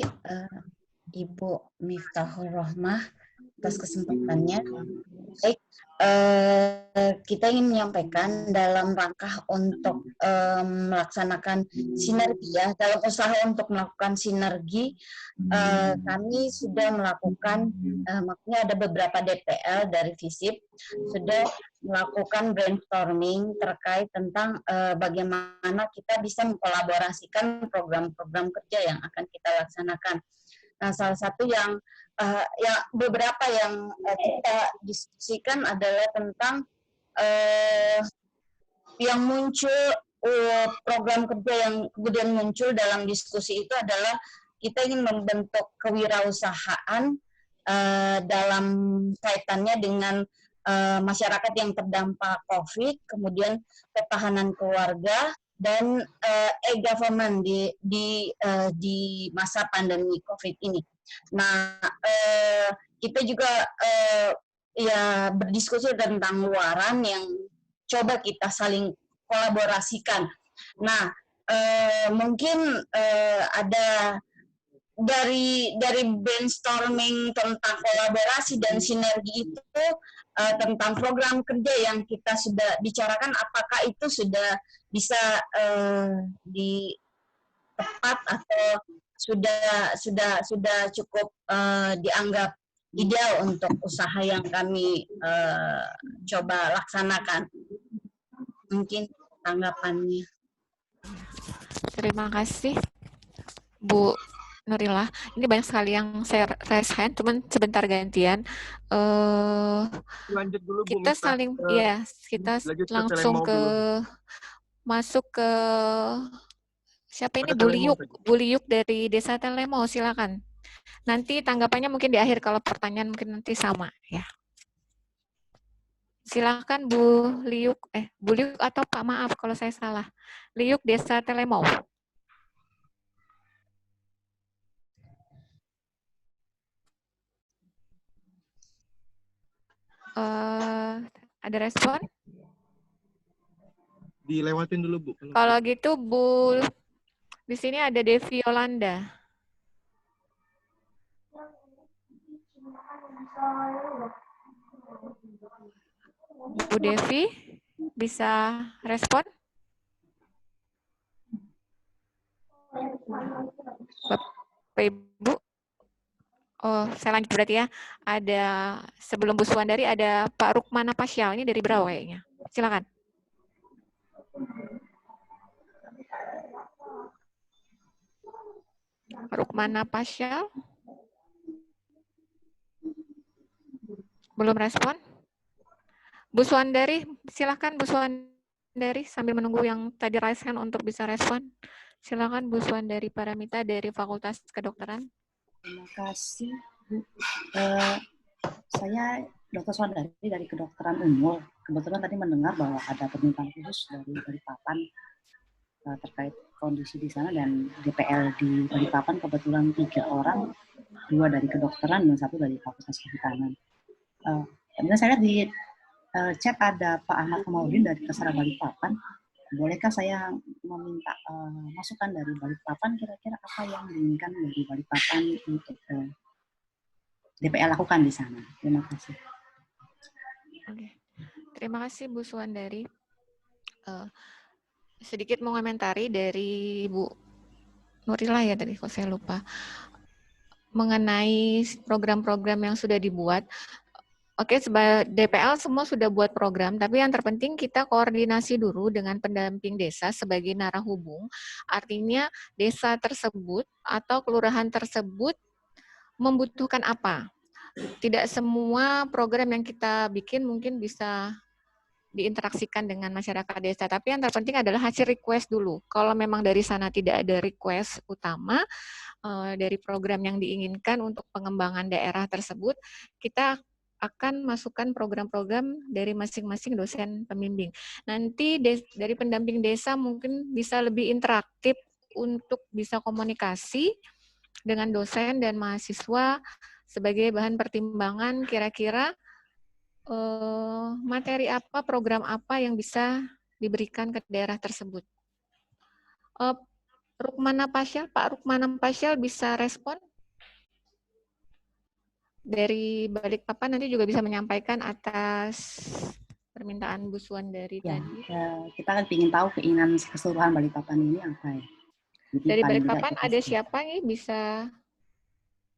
Ibu Miftahul Rohmah atas kesempatannya. Baik, kita ingin menyampaikan dalam rangka untuk melaksanakan sinergi ya, dalam usaha untuk melakukan sinergi, kami sudah melakukan, maksudnya ada beberapa DPL dari FISIP sudah melakukan brainstorming terkait tentang bagaimana kita bisa mengkolaborasikan program-program kerja yang akan kita laksanakan. Nah, salah satu yang beberapa yang kita diskusikan adalah tentang yang muncul program kerja yang kemudian muncul dalam diskusi itu adalah kita ingin membentuk kewirausahaan dalam kaitannya dengan masyarakat yang terdampak COVID, kemudian ketahanan keluarga dan e-government di masa pandemi COVID ini. Nah, kita juga ya berdiskusi tentang luaran yang coba kita saling kolaborasikan. Nah, mungkin ada dari brainstorming tentang kolaborasi dan sinergi itu tentang program kerja yang kita sudah bicarakan, apakah itu sudah bisa tepat atau sudah cukup dianggap ideal untuk usaha yang kami coba laksanakan. Mungkin tanggapannya. Terima kasih Bu Nurilah. Ini banyak sekali yang saya raise hand, cuman sebentar gantian. Lanjut dulu Bu Kita Miftah. saling, ya kita langsung ke masuk ke siapa ini? Bu Liuk dari Desa Telemo, silakan. Nanti tanggapannya mungkin di akhir, kalau pertanyaan mungkin nanti sama ya. Silakan Bu Liuk, Bu Liuk atau Pak, maaf kalau saya salah. Liuk Desa Telemo. Ada respon? Dilewatin dulu Bu. Kalau gitu Bu, di sini ada Devi Yolanda. Bu Devi, bisa respon? Bapak Ibu? Oh, saya lanjut berarti ya. Ada sebelum Bu Suwandari ada Pak Rukmana Pasyal, ini dari Berawainya. Silakan. Rukmana Pasyal. Belum respon? Bu Suwandari, silakan Bu Suwandari sambil menunggu yang tadi raise hand untuk bisa respon. Silakan Bu Suwandari Paramita dari Fakultas Kedokteran. Terima kasih, Bu. Saya Dr. Suwandari dari Kedokteran Unmul. Kebetulan tadi mendengar bahwa ada permintaan khusus dari Balikpapan terkait kondisi di sana, dan DPL di Balikpapan kebetulan 3 orang, 2 dari kedokteran dan 1 dari Fakultas Kehutanan. Kemudian saya lihat di chat ada Pak Ahmad Kamaudin dari Kesara Balikpapan. Bolehkah saya meminta masukan dari Balikpapan, kira-kira apa yang diinginkan dari Balikpapan untuk DPL lakukan di sana? Terima kasih. Oke. Terima kasih Bu Suwandari. Sedikit mengomentari dari Bu Nurilah ya tadi, kok saya lupa. mengenai program-program yang sudah dibuat. Oke, DPL semua sudah buat program, tapi yang terpenting kita koordinasi dulu dengan pendamping desa sebagai narahubung. Artinya desa tersebut atau kelurahan tersebut membutuhkan apa. Tidak semua program yang kita bikin mungkin bisa diinteraksikan dengan masyarakat desa, tapi yang terpenting adalah hasil request dulu. Kalau memang dari sana tidak ada request utama dari program yang diinginkan untuk pengembangan daerah tersebut, kita akan masukkan program-program dari masing-masing dosen pembimbing. Nanti dari pendamping desa mungkin bisa lebih interaktif untuk bisa komunikasi dengan dosen dan mahasiswa sebagai bahan pertimbangan kira-kira materi apa, program apa yang bisa diberikan ke daerah tersebut. Rukmana Pasyal, Pak Rukmana Pasyal bisa respon? Dari Balikpapan nanti juga bisa menyampaikan atas permintaan Bu Suwan dari tadi. Kita kan ingin tahu keinginan keseluruhan Balikpapan ini apa ya. Dari Balikpapan ada siapa nih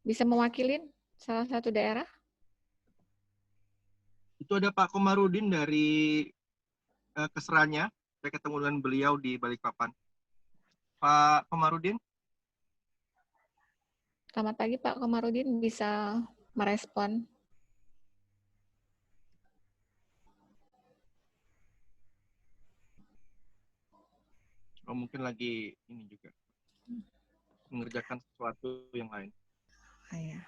bisa mewakilin salah satu daerah? Itu ada Pak Komarudin dari Kesranya. Saya ketemu dengan beliau di Balikpapan. Pak Komarudin. Selamat pagi Pak Komarudin, bisa merespon. Oh, mungkin lagi ini juga mengerjakan sesuatu yang lain. Iya.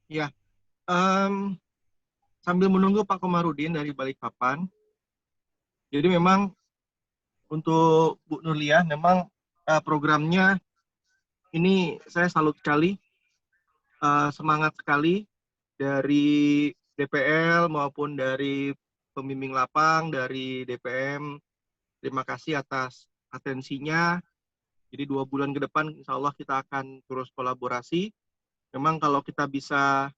Ya, sambil menunggu Pak Komarudin dari Balikpapan. Jadi memang untuk Bu Nurliah, memang programnya ini saya salut sekali, semangat sekali dari DPL maupun dari pembimbing lapang, dari DPM. Terima kasih atas atensinya. Jadi 2 bulan ke depan insya Allah kita akan terus kolaborasi. Memang kalau kita bisa,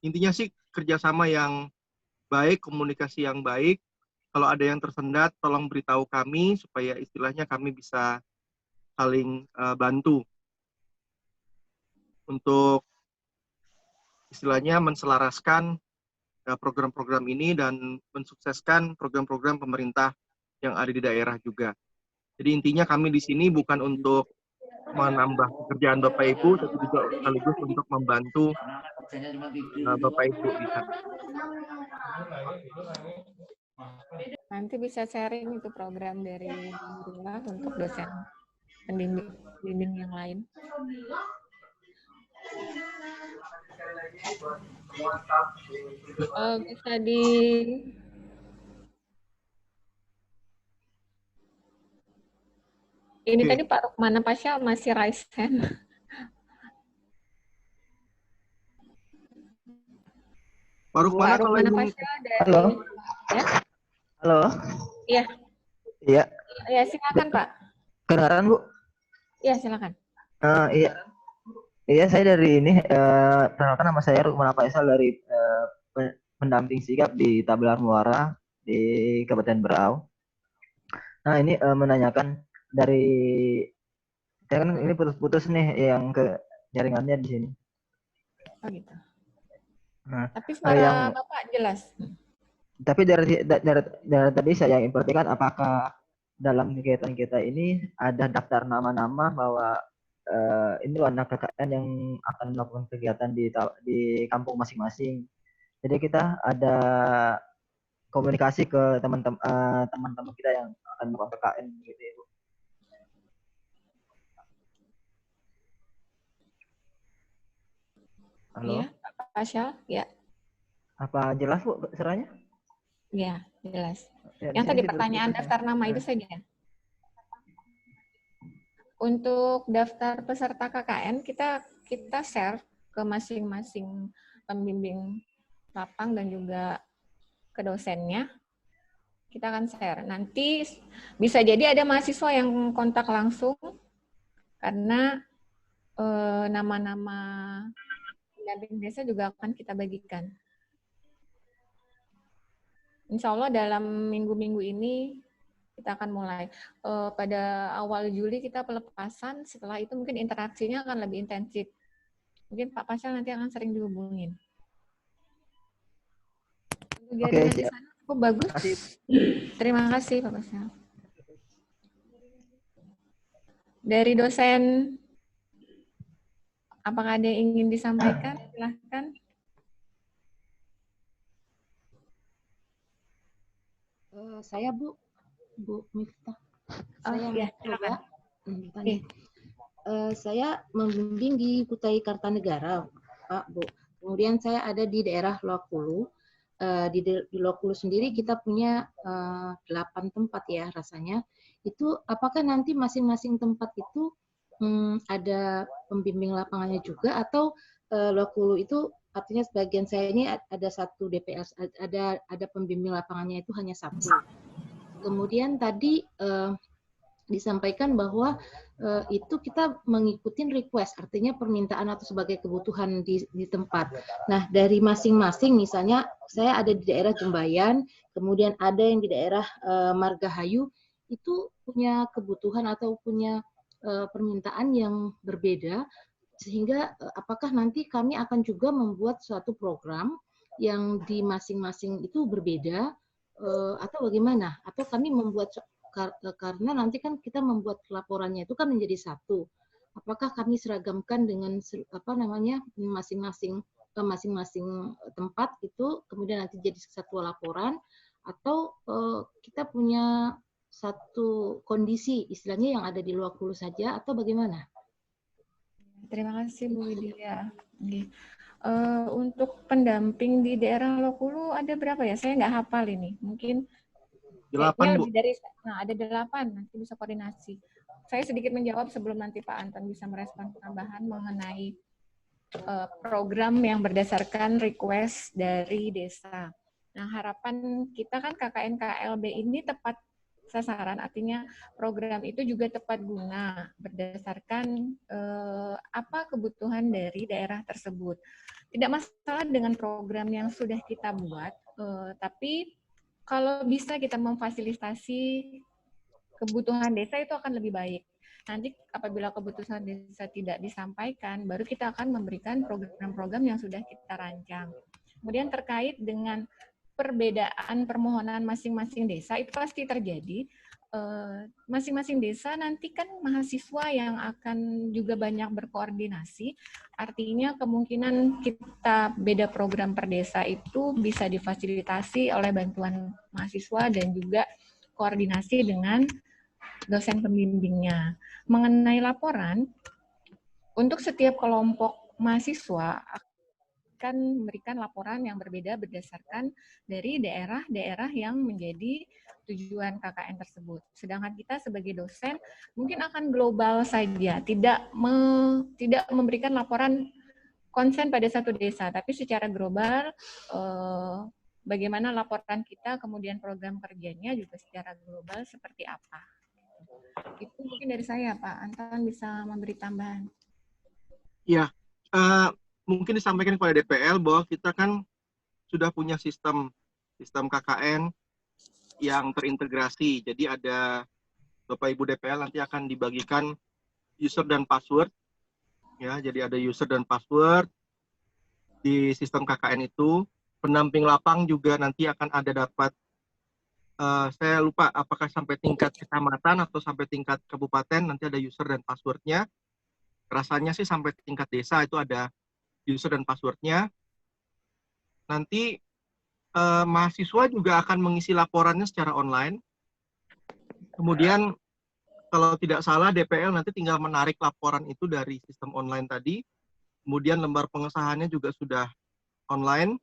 intinya sih kerjasama yang baik, komunikasi yang baik. Kalau ada yang tersendat, tolong beritahu kami supaya istilahnya kami bisa saling bantu untuk istilahnya menselaraskan program-program ini dan mensukseskan program-program pemerintah yang ada di daerah juga. Jadi intinya kami di sini bukan untuk menambah pekerjaan Bapak Ibu, tapi juga sekaligus untuk membantu Bapak Ibu di sana. Nanti bisa sharing itu program dari Nurullah untuk dosen pembimbing yang lain. Bisa di ini tadi Pak Rukmana Pasyal masih raise hand. Pak Rukmana kalau ingin... dari... Halo. Ya? Halo. Iya. Iya. Iya, silakan Pak. Kedengaran Bu? Iya, silakan. Iya. Iya, saya dari ini, perkenalkan nama saya Rukmana Faisal dari pendamping sigap di Tabelar Muara di Kabupaten Berau. Nah, ini menanyakan dari, saya kan ini putus-putus nih yang ke jaringannya di sini. Oh gitu. Nah, tapi suara Bapak jelas. Tapi dari tadi saya yang perhatikan, apakah dalam kegiatan kita ini ada daftar nama-nama bahwa ini anak KKN yang akan melakukan kegiatan di kampung masing-masing. Jadi kita ada komunikasi ke teman-teman kita yang akan melakukan KKN gitu ya, Bu. Halo. Iya, Pak Pasyal, ya. Apa jelas Bu suaranya? Iya, jelas. Ya, yang tadi pertanyaan daftar nama itu saja. Untuk daftar peserta KKN kita share ke masing-masing pembimbing lapang dan juga ke dosennya. Kita akan share. Nanti bisa jadi ada mahasiswa yang kontak langsung karena nama-nama pendamping desa juga akan kita bagikan. Insya Allah dalam minggu-minggu ini kita akan mulai. Pada awal Juli kita pelepasan, setelah itu mungkin interaksinya akan lebih intensif. Mungkin Pak Pascal nanti akan sering dihubungin. Jaringan di sana cukup bagus. Terima kasih Pak Pascal. Dari dosen, apakah ada yang ingin disampaikan? Silahkan. Saya Bu Miftah. Saya ya, silakan. Saya membimbing di Kutai Kartanegara, Pak Bu. Kemudian saya ada di daerah Loakulu. Di Loakulu sendiri kita punya 8 tempat ya rasanya. Itu apakah nanti masing-masing tempat itu ada pembimbing lapangannya juga, atau Loakulu itu artinya sebagian saya ini ada satu DPL, ada pembimbing lapangannya itu hanya 1. Kemudian tadi disampaikan bahwa itu kita mengikuti request, artinya permintaan atau sebagai kebutuhan di tempat. Nah, dari masing-masing, misalnya saya ada di daerah Jembayan, kemudian ada yang di daerah Margahayu, itu punya kebutuhan atau punya permintaan yang berbeda, sehingga apakah nanti kami akan juga membuat suatu program yang di masing-masing itu berbeda, atau bagaimana? Atau kami membuat, karena nanti kan kita membuat laporannya itu kan menjadi 1. Apakah kami seragamkan dengan masing-masing tempat itu, kemudian nanti jadi satu laporan, atau kita punya satu kondisi istilahnya yang ada di Loakulu saja, atau bagaimana? Terima kasih Bu Widya. Untuk pendamping di daerah Loakulu ada berapa ya? Saya nggak hafal ini. Mungkin 8, Bu. lebih dari, ada 8, nanti bisa koordinasi. Saya sedikit menjawab sebelum nanti Pak Anton bisa merespon tambahan mengenai program yang berdasarkan request dari desa. Nah, harapan kita kan KKN KLB ini tepat sasaran, artinya program itu juga tepat guna berdasarkan apa kebutuhan dari daerah tersebut. Tidak masalah dengan program yang sudah kita buat, tapi kalau bisa kita memfasilitasi kebutuhan desa itu akan lebih baik. Nanti apabila kebutuhan desa tidak disampaikan, baru kita akan memberikan program-program yang sudah kita rancang. Kemudian terkait dengan perbedaan permohonan masing-masing desa, itu pasti terjadi. Masing-masing desa nanti kan mahasiswa yang akan juga banyak berkoordinasi, artinya kemungkinan kita beda program per desa itu bisa difasilitasi oleh bantuan mahasiswa dan juga koordinasi dengan dosen pembimbingnya. Mengenai laporan, untuk setiap kelompok mahasiswa akan memberikan laporan yang berbeda berdasarkan dari daerah-daerah yang menjadi tujuan KKN tersebut. Sedangkan kita sebagai dosen mungkin akan global saja, tidak memberikan laporan konsen pada satu desa, tapi secara global bagaimana laporan kita, kemudian program kerjanya juga secara global seperti apa. Itu mungkin dari saya, Pak Anton bisa memberi tambahan. Ya, mungkin disampaikan kepada DPL bahwa kita kan sudah punya sistem KKN yang terintegrasi. Jadi ada Bapak Ibu DPL nanti akan dibagikan user dan password. Ya, jadi ada user dan password di sistem KKN itu. Pendamping lapang juga nanti akan ada dapat, saya lupa apakah sampai tingkat kecamatan atau sampai tingkat kabupaten, nanti ada user dan passwordnya. Rasanya sih sampai tingkat desa itu ada user dan passwordnya. Nanti mahasiswa juga akan mengisi laporannya secara online. Kemudian kalau tidak salah DPL nanti tinggal menarik laporan itu dari sistem online tadi. Kemudian lembar pengesahannya juga sudah online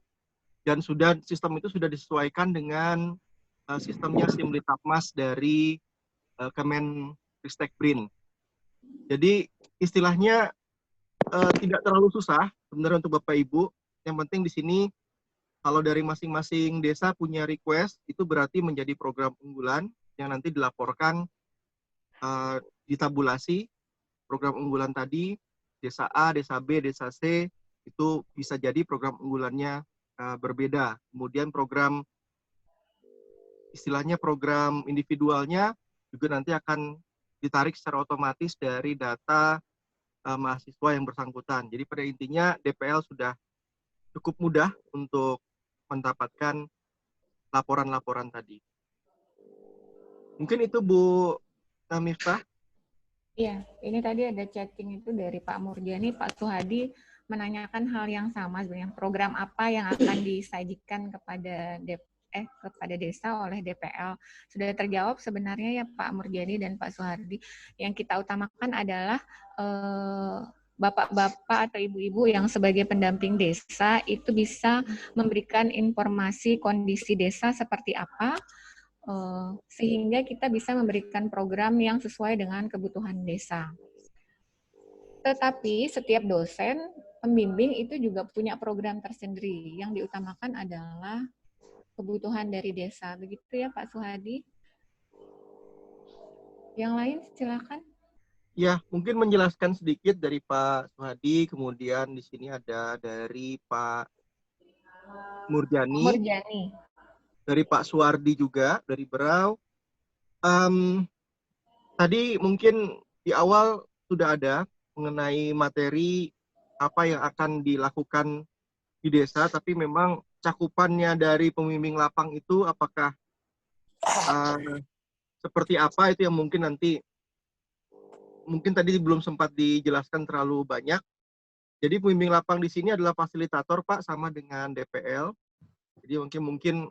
dan sistem itu sudah disesuaikan dengan sistemnya Simlitapmas dari Kemenristek-Brin. Jadi istilahnya tidak terlalu susah sebenarnya untuk Bapak Ibu. Yang penting di sini kalau dari masing-masing desa punya request, itu berarti menjadi program unggulan yang nanti dilaporkan, ditabulasi program unggulan tadi, desa A, desa B, desa C, itu bisa jadi program unggulannya berbeda. Kemudian program istilahnya program individualnya juga nanti akan ditarik secara otomatis dari data mahasiswa yang bersangkutan. Jadi pada intinya DPL sudah cukup mudah untuk mendapatkan laporan-laporan tadi. Mungkin itu Bu Miftah. Iya, ini tadi ada chatting itu dari Pak Murjani, Pak Suhadi menanyakan hal yang sama sebenarnya. Program apa yang akan disajikan kepada kepada desa oleh DPL. Sudah terjawab sebenarnya ya Pak Murjani dan Pak Suhardi. Yang kita utamakan adalah bapak-bapak atau ibu-ibu yang sebagai pendamping desa itu bisa memberikan informasi kondisi desa seperti apa, sehingga kita bisa memberikan program yang sesuai dengan kebutuhan desa. Tetapi setiap dosen, pembimbing itu juga punya program tersendiri. Yang diutamakan adalah kebutuhan dari desa. Begitu ya Pak Suhadi? Yang lain silakan. Ya, mungkin menjelaskan sedikit dari Pak Suhadi, kemudian di sini ada dari Pak Murjani. Dari Pak Suwardi juga, dari Berau. Tadi mungkin di awal sudah ada mengenai materi apa yang akan dilakukan di desa, tapi memang cakupannya dari pembimbing lapang itu apakah seperti apa itu yang mungkin nanti, mungkin tadi belum sempat dijelaskan terlalu banyak. Jadi pembimbing lapang di sini adalah fasilitator Pak, sama dengan DPL. Jadi mungkin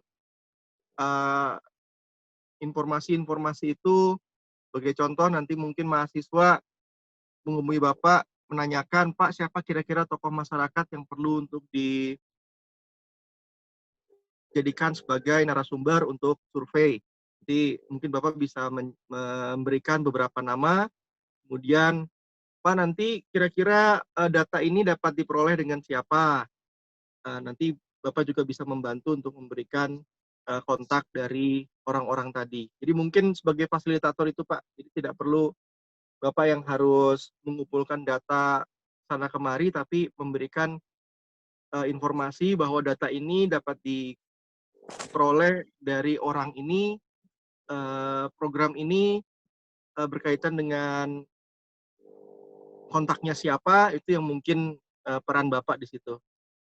informasi-informasi itu sebagai contoh nanti mungkin mahasiswa menghubungi Bapak menanyakan, Pak siapa kira-kira tokoh masyarakat yang perlu untuk dijadikan sebagai narasumber untuk survei. Jadi mungkin Bapak bisa memberikan beberapa nama, kemudian Pak nanti kira-kira data ini dapat diperoleh dengan siapa. Nanti Bapak juga bisa membantu untuk memberikan kontak dari orang-orang tadi. Jadi mungkin sebagai fasilitator itu Pak, jadi tidak perlu Bapak yang harus mengumpulkan data sana kemari, tapi memberikan informasi bahwa data ini dapat diperoleh dari orang ini, program ini berkaitan dengan kontaknya siapa, itu yang mungkin peran Bapak di situ.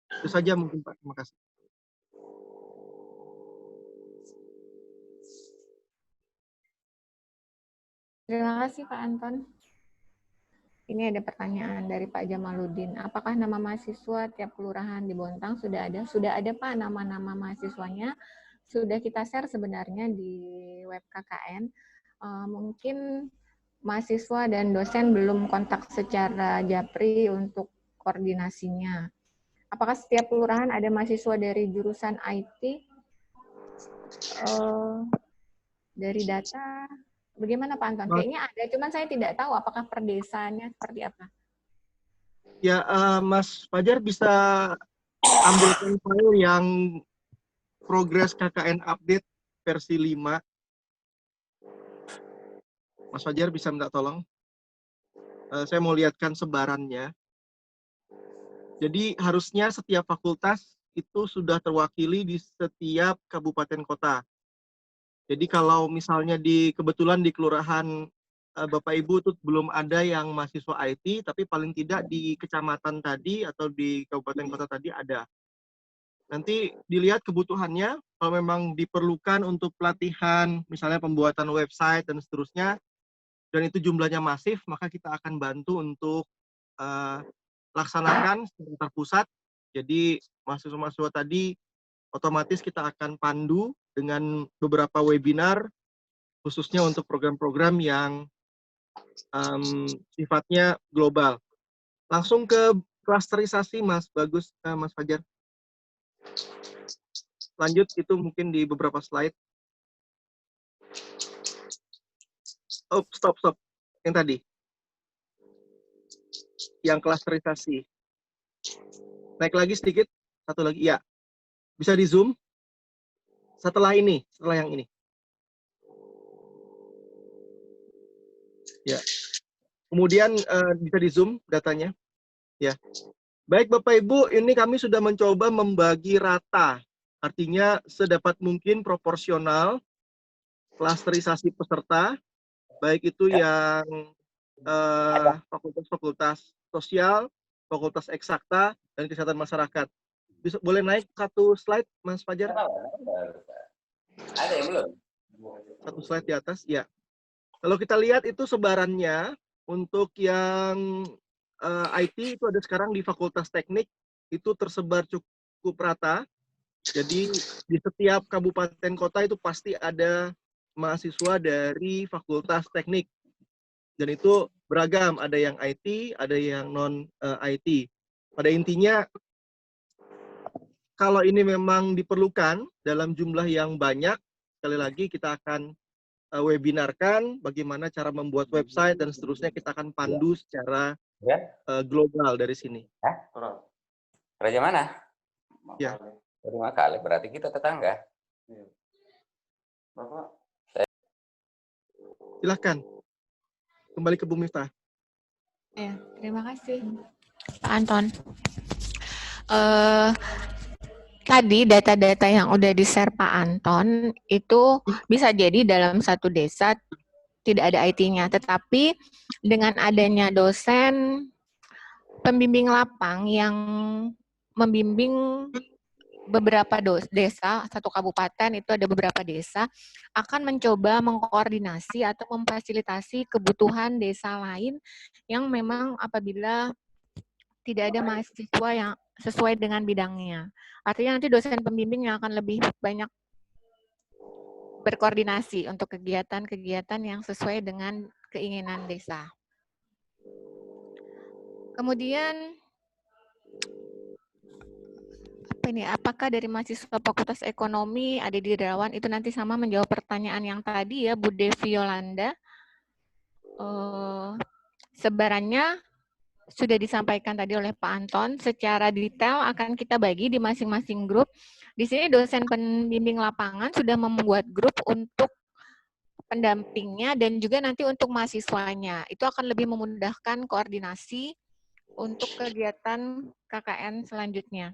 Itu saja mungkin Pak, terima kasih. Terima kasih Pak Anton. Ini ada pertanyaan dari Pak Jamaluddin. Apakah nama mahasiswa tiap kelurahan di Bontang sudah ada? Sudah ada Pak, nama-nama mahasiswanya. Sudah kita share sebenarnya di web KKN. Mungkin mahasiswa dan dosen belum kontak secara japri untuk koordinasinya. Apakah setiap kelurahan ada mahasiswa dari jurusan IT? Dari data, bagaimana Pak Anton? Kayaknya ada, cuman saya tidak tahu apakah per desanya seperti apa. Ya, Mas Fajar bisa ambilkan file yang progres KKN update versi 5. Mas Fajar bisa minta tolong? Saya mau lihatkan sebarannya. Jadi harusnya setiap fakultas itu sudah terwakili di setiap kabupaten kota. Jadi kalau misalnya kebetulan di kelurahan Bapak Ibu itu belum ada yang mahasiswa IT, tapi paling tidak di kecamatan tadi atau di kabupaten kota tadi ada. Nanti dilihat kebutuhannya, kalau memang diperlukan untuk pelatihan, misalnya pembuatan website dan seterusnya, dan itu jumlahnya masif, maka kita akan bantu untuk laksanakan secara terpusat. Jadi mahasiswa-mahasiswa tadi otomatis kita akan pandu dengan beberapa webinar, khususnya untuk program-program yang sifatnya global. Langsung ke klasterisasi Mas Bagus, Mas Fajar. Lanjut, itu mungkin di beberapa slide. Oh, stop. Yang tadi. Yang klasterisasi. Naik lagi sedikit. Satu lagi. Ya. Bisa di zoom. Setelah yang ini. Ya. Kemudian bisa di zoom datanya. Ya. Baik Bapak Ibu, ini kami sudah mencoba membagi rata. Artinya sedapat mungkin proporsional klasterisasi peserta, baik itu yang fakultas-fakultas sosial, fakultas eksakta, dan kesehatan masyarakat. Boleh naik satu slide, Mas Fajar? Ada yang belum? Satu slide di atas, ya. Kalau kita lihat itu sebarannya, untuk yang IT itu ada sekarang di Fakultas Teknik, itu tersebar cukup rata. Jadi di setiap kabupaten kota itu pasti ada mahasiswa dari Fakultas Teknik. Dan itu beragam, ada yang IT, ada yang non-IT. Pada intinya, kalau ini memang diperlukan dalam jumlah yang banyak, sekali lagi kita akan webinarkan bagaimana cara membuat website dan seterusnya, kita akan pandu secara global dari sini. Raja mana? Ya. Terima kasih, berarti kita tetangga. Silahkan. Kembali ke Bu Miftah. Ya, terima kasih, Pak Anton. Tadi data-data yang udah di-share Pak Anton itu bisa jadi dalam satu desa tidak ada IT-nya, tetapi dengan adanya dosen pembimbing lapang yang membimbing beberapa desa, satu kabupaten itu ada beberapa desa, akan mencoba mengkoordinasi atau memfasilitasi kebutuhan desa lain yang memang apabila tidak ada mahasiswa yang sesuai dengan bidangnya. Artinya nanti dosen pembimbing yang akan lebih banyak berkoordinasi untuk kegiatan-kegiatan yang sesuai dengan keinginan desa. Kemudian, apakah dari mahasiswa Fakultas Ekonomi ada di Derawan? Itu nanti sama menjawab pertanyaan yang tadi ya, Bu Devi Yolanda. Sebarannya sudah disampaikan tadi oleh Pak Anton, secara detail akan kita bagi di masing-masing grup. Di sini dosen pembimbing lapangan sudah membuat grup untuk pendampingnya dan juga nanti untuk mahasiswanya. Itu akan lebih memudahkan koordinasi untuk kegiatan KKN selanjutnya.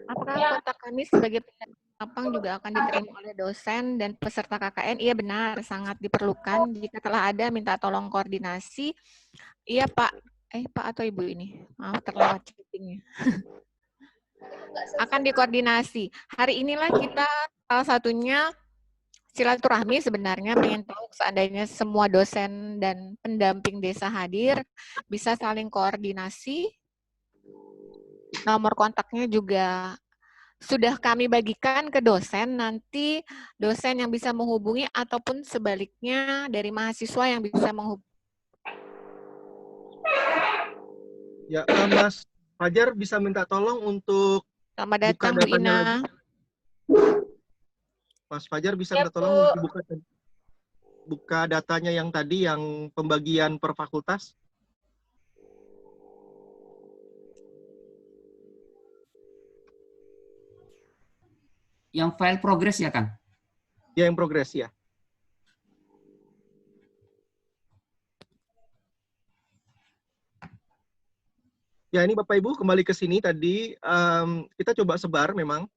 Apakah kontak kami sebagai pendamping lapang juga akan diterima oleh dosen dan peserta KKN? Iya benar, sangat diperlukan. Jika telah ada, minta tolong koordinasi. Iya Pak, Pak atau Ibu ini? Maaf terlewat chattingnya. Akan dikoordinasi. Hari inilah kita salah satunya silaturahmi sebenarnya, pengen tahu seandainya semua dosen dan pendamping desa hadir, bisa saling koordinasi. Nomor kontaknya juga sudah kami bagikan ke dosen, nanti dosen yang bisa menghubungi ataupun sebaliknya dari mahasiswa yang bisa menghubungi. Ya, Mas Fajar bisa minta tolong untuk selamat datang Bu Ina. Mas Fajar bisa minta tolong untuk buka datanya yang tadi, yang pembagian per fakultas. Yang file progress ya, Kang? Ya, yang progress ya. Ya, ini Bapak Ibu kembali ke sini tadi, kita coba sebar memang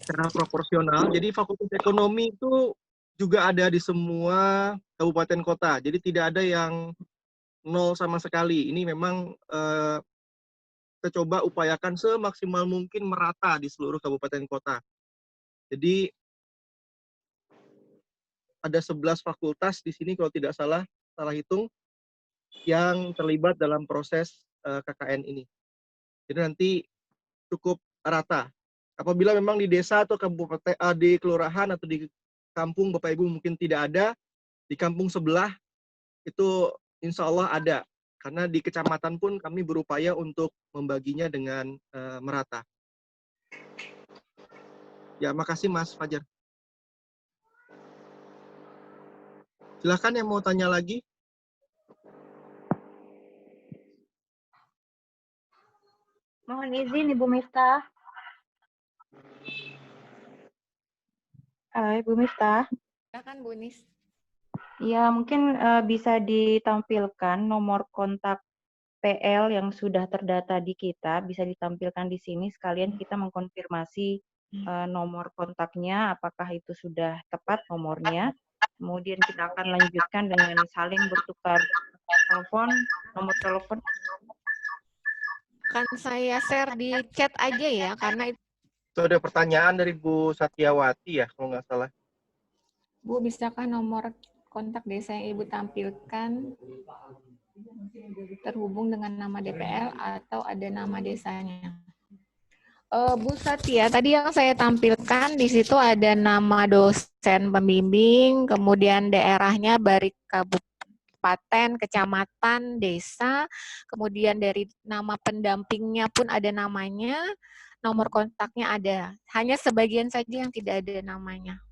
secara proporsional. Jadi Fakultas Ekonomi itu juga ada di semua kabupaten kota. Jadi tidak ada yang nol sama sekali. Ini memang kita coba upayakan semaksimal mungkin merata di seluruh kabupaten kota. Jadi ada 11 fakultas di sini kalau tidak salah hitung yang terlibat dalam proses KKN ini. Jadi nanti cukup rata. Apabila memang di desa atau kabupaten, di kelurahan atau di kampung Bapak Ibu mungkin tidak ada, di kampung sebelah itu insya Allah ada. Karena di kecamatan pun kami berupaya untuk membaginya dengan merata. Ya, makasih Mas Fajar. Silahkan yang mau tanya lagi. Mohon izin Ibu Miftah. Halo Ibu Miftah. Silakan Bu Nis. Ya, mungkin bisa ditampilkan nomor kontak PL yang sudah terdata di kita, bisa ditampilkan di sini sekalian kita mengkonfirmasi nomor kontaknya, apakah itu sudah tepat nomornya. Kemudian kita akan lanjutkan dengan saling bertukar telepon, nomor telepon. Kan saya share di chat aja ya, karena itu ada pertanyaan dari Bu Satyawati ya, kalau nggak salah. Bu, bisakah nomor kontak desa yang Ibu tampilkan terhubung dengan nama DPL atau ada nama desanya? Bu Satya, tadi yang saya tampilkan di situ ada nama dosen pembimbing, kemudian daerahnya dari kabupaten, kecamatan, desa, kemudian dari nama pendampingnya pun ada namanya, nomor kontaknya ada. Hanya sebagian saja yang tidak ada namanya.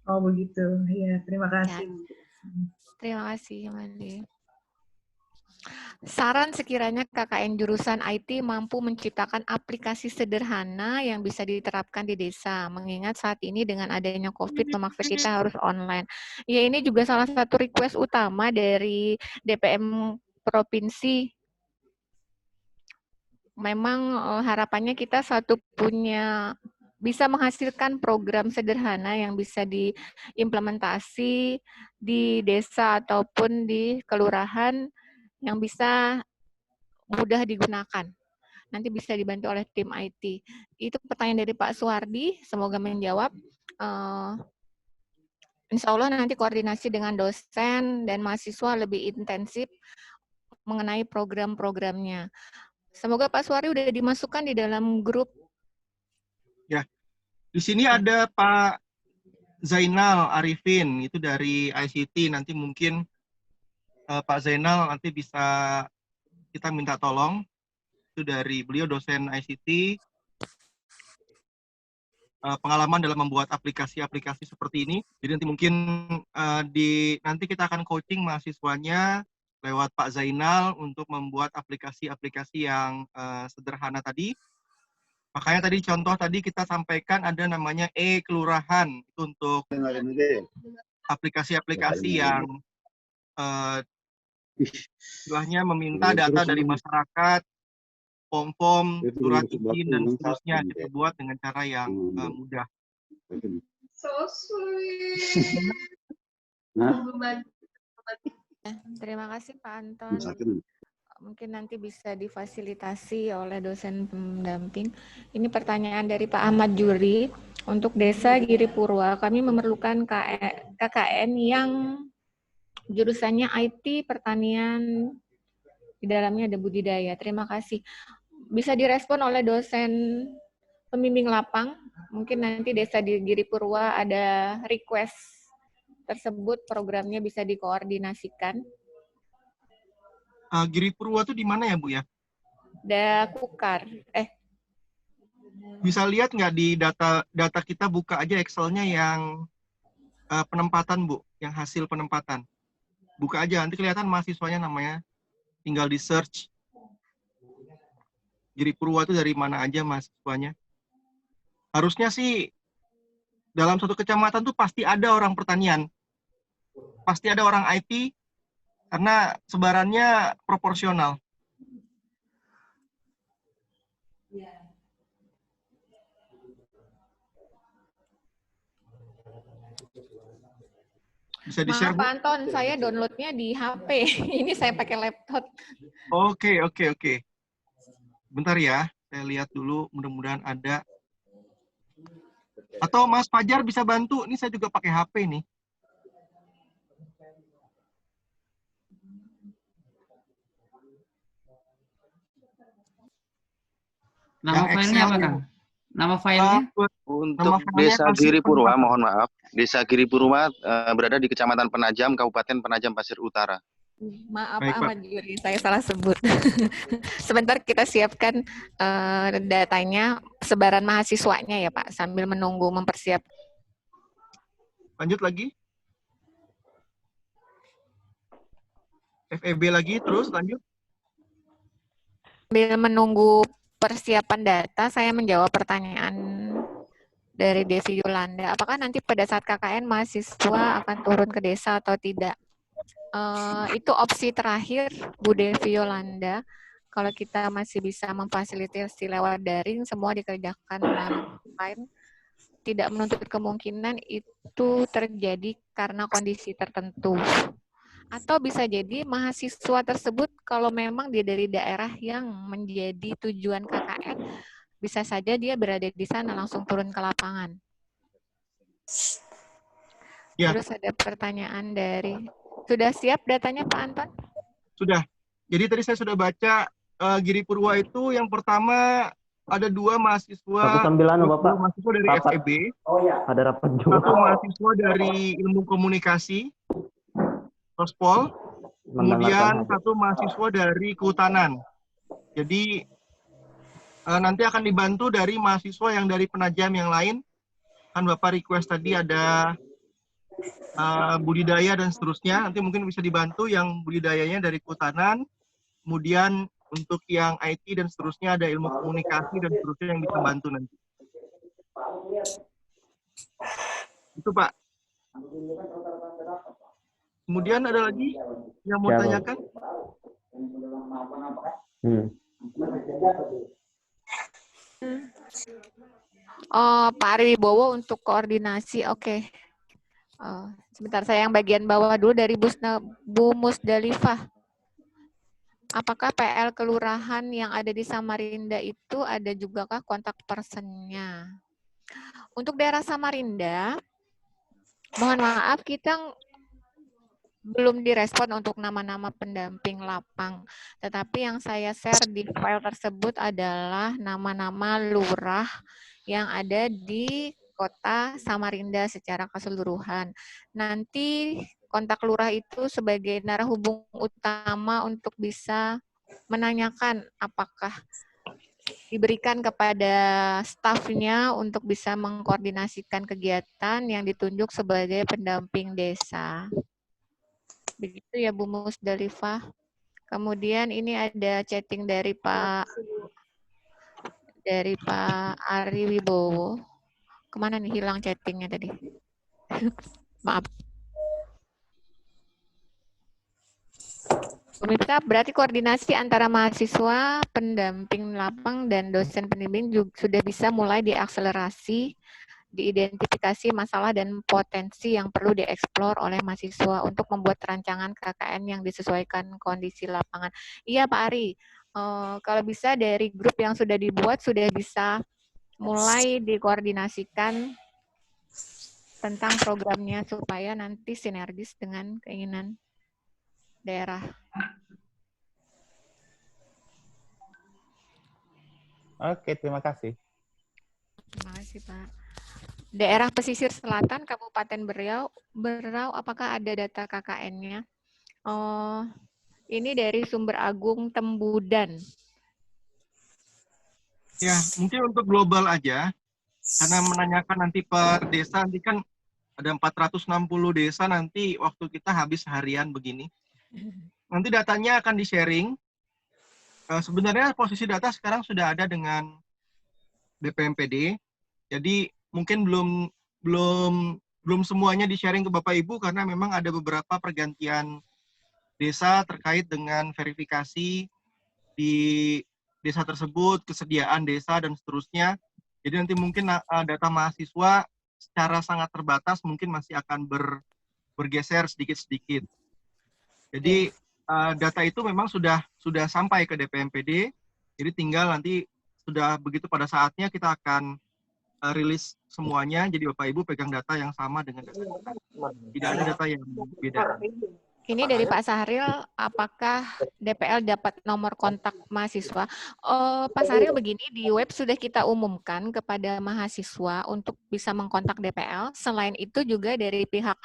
Oh begitu, ya terima kasih. Ya. Terima kasih, Mandi. Saran sekiranya KKN jurusan IT mampu menciptakan aplikasi sederhana yang bisa diterapkan di desa, mengingat saat ini dengan adanya COVID memaksa kita harus online. Ya, ini juga salah satu request utama dari DPM Provinsi. Memang harapannya kita bisa menghasilkan program sederhana yang bisa diimplementasi di desa ataupun di kelurahan yang bisa mudah digunakan. Nanti bisa dibantu oleh tim IT. Itu pertanyaan dari Pak Suwardi, semoga menjawab. Insya Allah nanti koordinasi dengan dosen dan mahasiswa lebih intensif mengenai program-programnya. Semoga Pak Suwardi udah dimasukkan di dalam grup. Ya, di sini ada Pak Zainal Arifin, itu dari ICT. Nanti mungkin Pak Zainal nanti bisa kita minta tolong. Itu dari beliau dosen ICT, pengalaman dalam membuat aplikasi-aplikasi seperti ini. Jadi nanti mungkin nanti kita akan coaching mahasiswanya lewat Pak Zainal untuk membuat aplikasi-aplikasi yang sederhana tadi. Makanya tadi contoh tadi kita sampaikan ada namanya e-kelurahan, itu untuk aplikasi-aplikasi yang istilahnya meminta data dari masyarakat, form-form, surat izin, dan seterusnya kita buat dengan cara yang mudah. So sweet. Terima kasih Pak Anton. Mungkin nanti bisa difasilitasi oleh dosen pendamping. Ini pertanyaan dari Pak Ahmad Juri. Untuk Desa Giripurwa, kami memerlukan KKN yang jurusannya IT, pertanian, di dalamnya ada budidaya. Terima kasih. Bisa direspon oleh dosen pembimbing lapang. Mungkin nanti Desa di Giripurwa ada request tersebut, programnya bisa dikoordinasikan. Giripurwa itu di mana ya, Bu ya? Dakukar. Bisa lihat nggak di data kita, buka aja Excel-nya yang penempatan, Bu, yang hasil penempatan. Buka aja, nanti kelihatan mahasiswanya namanya. Tinggal di search. Giripurwa itu dari mana aja mahasiswanya. Harusnya sih dalam satu kecamatan tuh pasti ada orang pertanian. Pasti ada orang IT, karena sebarannya proporsional. Bisa di-share, Maaf Pak Anton, saya downloadnya di HP. Ini saya pakai laptop. Oke. Bentar ya, saya lihat dulu, mudah-mudahan ada. Atau Mas Fajar bisa bantu, ini saya juga pakai HP nih. Nama filenya apa, Kang? Nama filenya? Untuk Desa Giripurwa, mohon maaf. Desa Giripurwa berada di Kecamatan Penajam, Kabupaten Penajam Pasir Utara. Maaf Pak Ahmad Juri, saya salah sebut. Sebentar kita siapkan datanya, sebaran mahasiswanya ya Pak, sambil menunggu mempersiapkan. Lanjut lagi. FEB lagi, terus lanjut. Sambil menunggu persiapan data, saya menjawab pertanyaan dari Devi Yolanda. Apakah nanti pada saat KKN mahasiswa akan turun ke desa atau tidak? Itu opsi terakhir, Bu Devi Yolanda. Kalau kita masih bisa memfasilitasi lewat daring, semua dikerjakan online. tidak menuntut kemungkinan itu terjadi karena kondisi tertentu. Atau bisa jadi mahasiswa tersebut kalau memang dia dari daerah yang menjadi tujuan KKN, bisa saja dia berada di sana langsung turun ke lapangan. Ya. Terus ada pertanyaan dari, sudah siap datanya Pak Anton? Sudah. Jadi tadi saya sudah baca Giri Purwa itu yang pertama ada 2 mahasiswa, 9 Bapak. Mahasiswa dari Rapat. FEB, Ada rapat juga. 1 mahasiswa dari Ilmu Komunikasi, Sospol, kemudian 1 mahasiswa dari Kehutanan. Jadi nanti akan dibantu dari mahasiswa yang dari Penajam yang lain. Kan Bapak request tadi ada budidaya dan seterusnya. Nanti mungkin bisa dibantu yang budidayanya dari Kehutanan. Kemudian untuk yang IT dan seterusnya ada ilmu komunikasi dan seterusnya yang bisa bantu nanti. Itu Pak. Kemudian ada lagi yang mau tanyakan? Oh, Pak Ari Wibowo untuk koordinasi, oke. Sebentar, saya yang bagian bawah dulu dari Bu Musdalifah. Apakah PL kelurahan yang ada di Samarinda itu ada jugakah kontak personnya? Untuk daerah Samarinda, mohon maaf kita belum direspon untuk nama-nama pendamping lapang. Tetapi yang saya share di file tersebut adalah nama-nama lurah yang ada di kota Samarinda secara keseluruhan. Nanti kontak lurah itu sebagai narahubung utama untuk bisa menanyakan apakah diberikan kepada stafnya untuk bisa mengkoordinasikan kegiatan yang ditunjuk sebagai pendamping desa. Begitu ya Bu Musdalifah. Kemudian ini ada chatting dari Pak Ari Wibowo. Kemana nih hilang chattingnya tadi? Maaf. Pemirsa, berarti koordinasi antara mahasiswa, pendamping lapang, dan dosen pembimbing juga sudah bisa mulai diakselerasi, diidentifikasi masalah dan potensi yang perlu dieksplor oleh mahasiswa untuk membuat rancangan KKN yang disesuaikan kondisi lapangan. Iya Pak Ari, kalau bisa dari grup yang sudah dibuat sudah bisa mulai dikoordinasikan tentang programnya supaya nanti sinergis dengan keinginan daerah. Oke, terima kasih. Terima kasih, Pak. Daerah pesisir selatan, Kabupaten Berau, apakah ada data KKN-nya? Ini dari Sumber Agung Tembudan. Ya, mungkin untuk global aja, karena menanyakan nanti per desa, nanti kan ada 460 desa, nanti waktu kita habis harian begini. Nanti datanya akan di-sharing. Sebenarnya posisi data sekarang sudah ada dengan BPMPD. Jadi mungkin belum semuanya di-sharing ke Bapak Ibu karena memang ada beberapa pergantian desa terkait dengan verifikasi di desa tersebut, kesediaan desa dan seterusnya. Jadi nanti mungkin data mahasiswa secara sangat terbatas mungkin masih akan bergeser sedikit-sedikit. Jadi data itu memang sudah sampai ke DPMPD, jadi tinggal nanti sudah begitu pada saatnya kita akan rilis semuanya, jadi Bapak Ibu pegang data yang sama dengan data kita. Tidak ada data yang beda. Ini dari Pak Sahril, apakah DPL dapat nomor kontak mahasiswa? Pak Sahril begini, di web sudah kita umumkan kepada mahasiswa untuk bisa mengkontak DPL. Selain itu juga dari pihak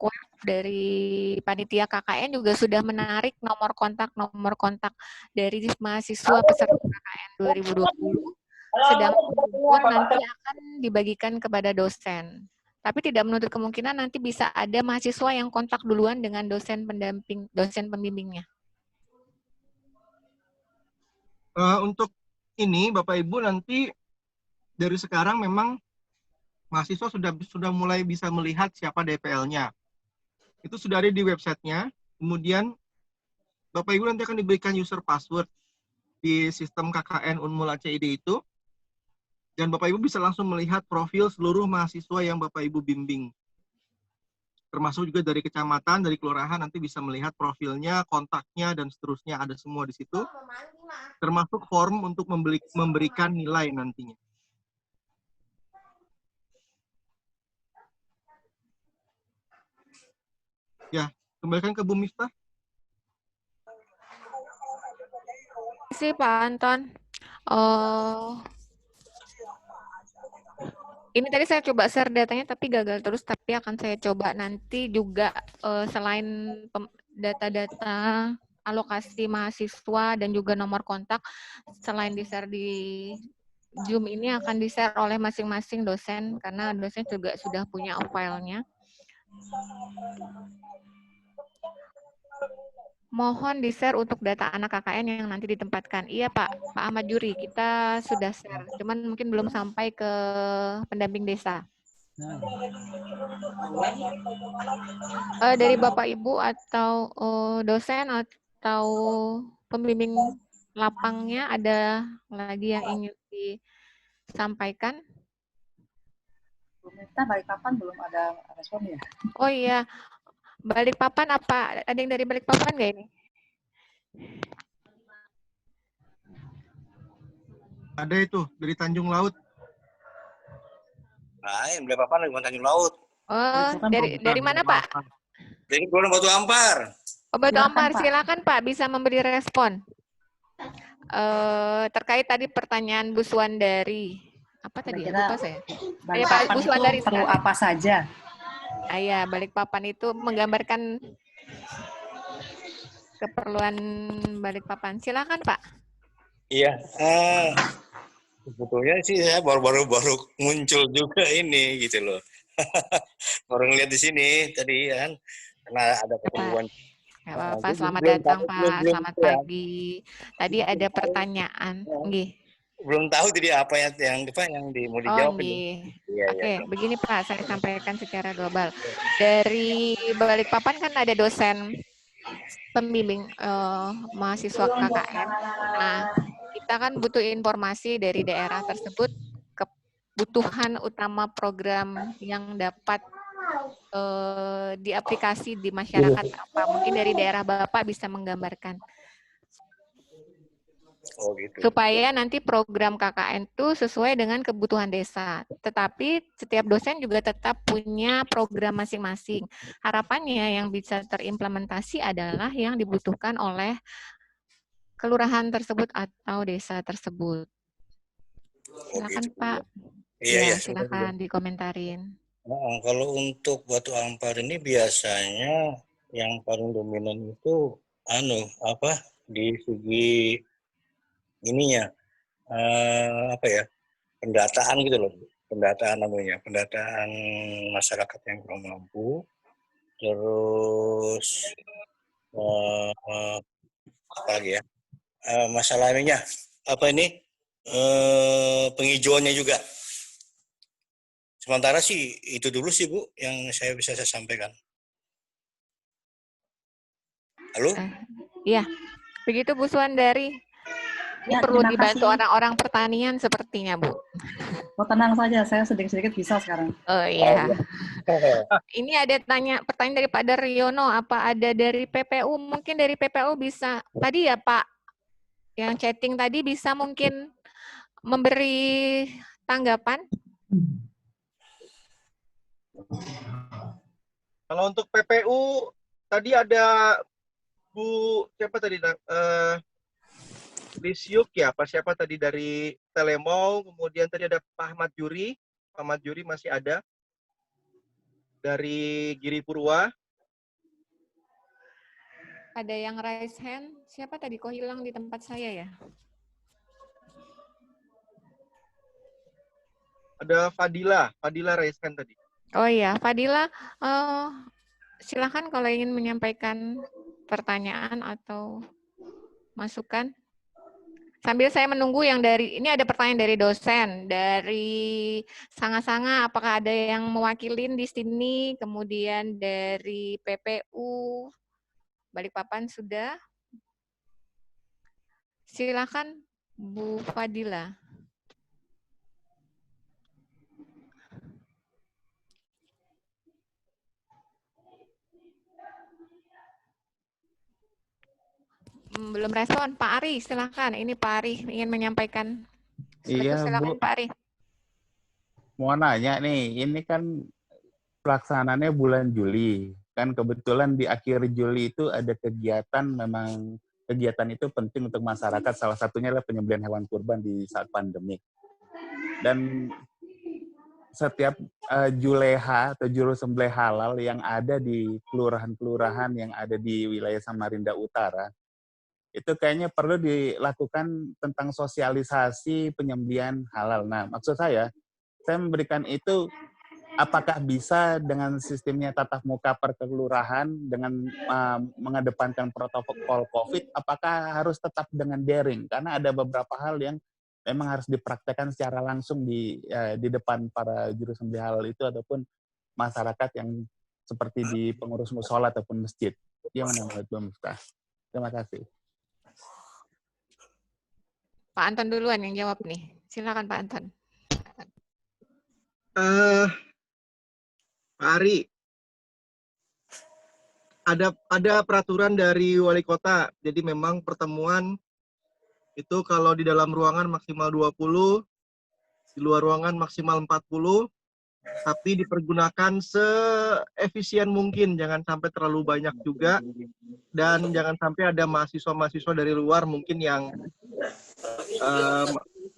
web dari panitia KKN juga sudah menarik nomor kontak dari mahasiswa peserta KKN 2020. Sedang nanti akan dibagikan kepada dosen. Tapi tidak menutup kemungkinan nanti bisa ada mahasiswa yang kontak duluan dengan dosen pembimbingnya. Untuk ini Bapak Ibu nanti dari sekarang memang mahasiswa sudah mulai bisa melihat siapa DPL-nya. Itu sudah ada di websitenya. Kemudian Bapak Ibu nanti akan diberikan user password di sistem KKN Unmul ACID itu. Dan Bapak Ibu bisa langsung melihat profil seluruh mahasiswa yang Bapak Ibu bimbing. Termasuk juga dari kecamatan, dari kelurahan, nanti bisa melihat profilnya, kontaknya, dan seterusnya ada semua di situ. Termasuk form untuk memberikan nilai nantinya. Ya, kembalikan ke Bu Miftah. Terima kasih Pak Anton. Ini tadi saya coba share datanya tapi gagal terus, tapi akan saya coba nanti juga selain data-data alokasi mahasiswa dan juga nomor kontak, selain di-share di Zoom ini akan di-share oleh masing-masing dosen, karena dosen juga sudah punya filenya. Mohon di-share untuk data anak KKN yang nanti ditempatkan. Iya Pak Ahmad Juri, kita sudah share, cuman mungkin belum sampai ke pendamping desa. Dari Bapak Ibu atau dosen atau pembimbing lapangnya ada lagi yang ingin disampaikan? Kita Balikpapan belum ada respon ya? Oh iya, Balikpapan apa? Ada yang dari Balikpapan nggak ini? Ada itu, dari Tanjung Laut. Nah, yang Balikpapan dari Tanjung Laut. Oh, dari mana Pak? Dari Pulau Batu Ampar. Oh, Batu Ampar, silakan Pak, bisa memberi respon. Terkait tadi pertanyaan Bu Suwandari. Apa tadi ya? Lupa saya. Ya, Pak Bu Suwandari perlu apa saja? Ya, Balikpapan itu menggambarkan keperluan Balikpapan. Silakan Pak. Iya, sebetulnya sih saya baru muncul juga ini gitu loh. Baru ngeliat di sini tadi kan, karena ada keperluan. Nggak apa-apa, selamat datang Pak, selamat pagi. Tadi ada pertanyaan, belum tahu jadi apa yang mau dijawab ini. Oke, begini Pak, saya sampaikan secara global. Dari Balikpapan kan ada dosen pembimbing mahasiswa KKN. Nah, kita kan butuh informasi dari daerah tersebut, kebutuhan utama program yang dapat diaplikasi di masyarakat apa. Mungkin dari daerah Bapak bisa menggambarkan. Oh, gitu. Supaya nanti program KKN itu sesuai dengan kebutuhan desa. Tetapi setiap dosen juga tetap punya program masing-masing. Harapannya yang bisa terimplementasi adalah yang dibutuhkan oleh kelurahan tersebut atau desa tersebut. Silakan gitu. Pak. Iya, silakan dikomentarin. Nah, kalau untuk Batu Ampar ini biasanya yang paling dominan itu di segi ininya pendataan gitu loh, pendataan masyarakat yang kurang mampu, terus masalah ininya penghijauannya juga. Sementara sih itu dulu sih Bu yang saya sampaikan. Halo? Iya, begitu Bu Suwandari. Ya, perlu dibantu orang-orang pertanian sepertinya Bu. Oh, tenang saja, saya sedikit-sedikit bisa sekarang. Oh iya. Ini ada pertanyaan dari Pak Daryono, apa ada dari PPU? Mungkin dari PPU bisa. Tadi ya Pak, yang chatting tadi bisa mungkin memberi tanggapan? Kalau untuk PPU tadi ada Bu siapa tadi Lisyuk ya, siapa tadi dari Telemau, kemudian tadi ada Pak Ahmad Juri. Pak Ahmad Juri masih ada dari Giri Purwa. Ada yang raise hand, siapa tadi kok hilang di tempat saya ya? Ada Fadila raise hand tadi. Oh iya, Fadila, silakan kalau ingin menyampaikan pertanyaan atau masukan. Sambil saya menunggu yang ini ada pertanyaan dari dosen, dari Sanga-Sanga, apakah ada yang mewakilin di sini, kemudian dari PPU, Balikpapan sudah. Silakan Bu Fadila. belum respon. Pak Ari, silakan. Ini Pak Ari ingin menyampaikan. Iya, Silakan Bu. Pak Ari. Mau nanya nih, ini kan pelaksanaannya bulan Juli. Kan kebetulan di akhir Juli itu ada kegiatan, memang kegiatan itu penting untuk masyarakat. Salah satunya adalah penyembelihan hewan kurban di saat pandemi. Dan setiap juleha atau juru sembelih halal yang ada di kelurahan-kelurahan yang ada di wilayah Samarinda Utara, itu kayaknya perlu dilakukan tentang sosialisasi penyembelihan halal. Nah, maksud saya memberikan itu, apakah bisa dengan sistemnya tatap muka per kelurahan dengan mengedepankan protokol COVID, apakah harus tetap dengan daring? Karena ada beberapa hal yang memang harus dipraktekkan secara langsung di depan para juru sembelih halal itu ataupun masyarakat yang seperti di pengurus mushola ataupun masjid. Gimana menurut Bu Miftah? Terima kasih. Pak Anton duluan yang jawab nih. Silakan Pak Anton. Pak Ari, ada peraturan dari wali kota. Jadi memang pertemuan itu kalau di dalam ruangan maksimal 20, di luar ruangan maksimal 40, tapi dipergunakan seefisien mungkin, jangan sampai terlalu banyak juga, dan jangan sampai ada mahasiswa-mahasiswa dari luar mungkin yang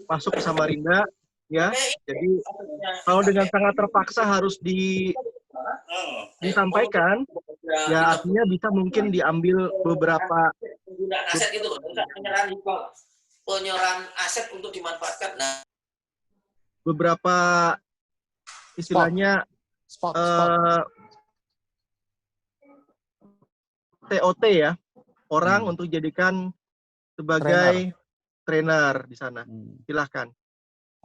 masuk ke Samarinda, ya. Jadi kalau dengan sangat terpaksa harus disampaikan, ya artinya bisa mungkin diambil beberapa aset itu, penyerahan aset untuk dimanfaatkan. Nah, beberapa istilahnya TOT ya, orang untuk jadikan sebagai trainer di sana. Silahkan.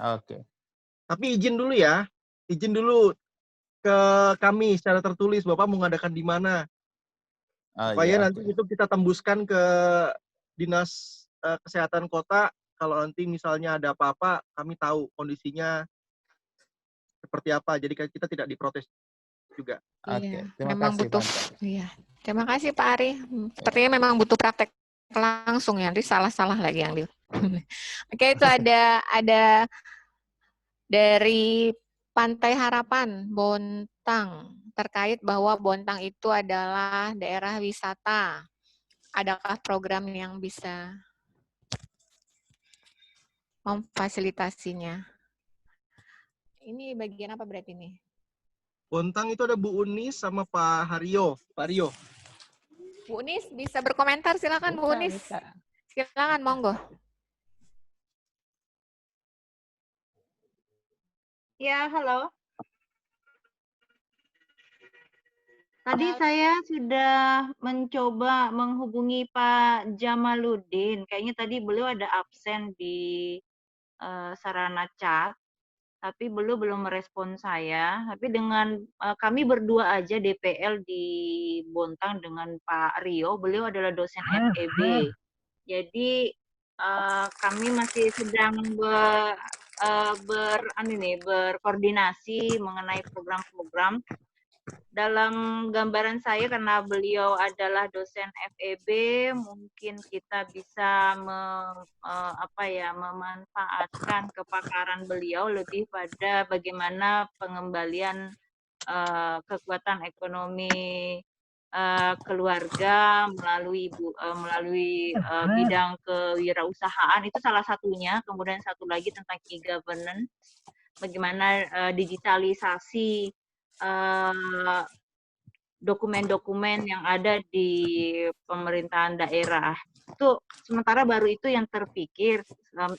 Oke. Tapi izin dulu ya, izin dulu ke kami secara tertulis, Bapak mau ngadakan di mana. Supaya nanti itu kita tembuskan ke Dinas Kesehatan Kota, kalau nanti misalnya ada apa-apa, kami tahu kondisinya seperti apa. Jadi kita tidak diprotes juga. Iya, memang butuh. Iya, terima kasih Pak Ari. Sepertinya memang butuh praktek langsung ya. Nanti salah-salah lagi yang di. Oke, itu ada dari Pantai Harapan Bontang terkait bahwa Bontang itu adalah daerah wisata. Adakah program yang bisa memfasilitasinya? Ini bagian apa berarti ini? Bontang itu ada Bu Unis sama Pak Haryo. Pak Rio. Bu Unis bisa berkomentar, silakan Bu Unis. Silakan, monggo. Ya, halo. Tadi saya sudah mencoba menghubungi Pak Jamaluddin. Kayaknya tadi beliau ada absen di sarana chat, tapi beliau belum merespon saya. Tapi dengan kami berdua aja DPL di Bontang dengan Pak Rio, beliau adalah dosen FEB. Jadi kami masih sedang berkoordinasi mengenai program-program. Dalam gambaran saya, karena beliau adalah dosen FEB, mungkin kita bisa memanfaatkan kepakaran beliau lebih pada bagaimana pengembalian kekuatan ekonomi keluarga melalui bidang kewirausahaan, itu salah satunya. Kemudian satu lagi tentang e-governance, bagaimana digitalisasi dokumen-dokumen yang ada di pemerintahan daerah. Itu sementara baru itu yang terpikir,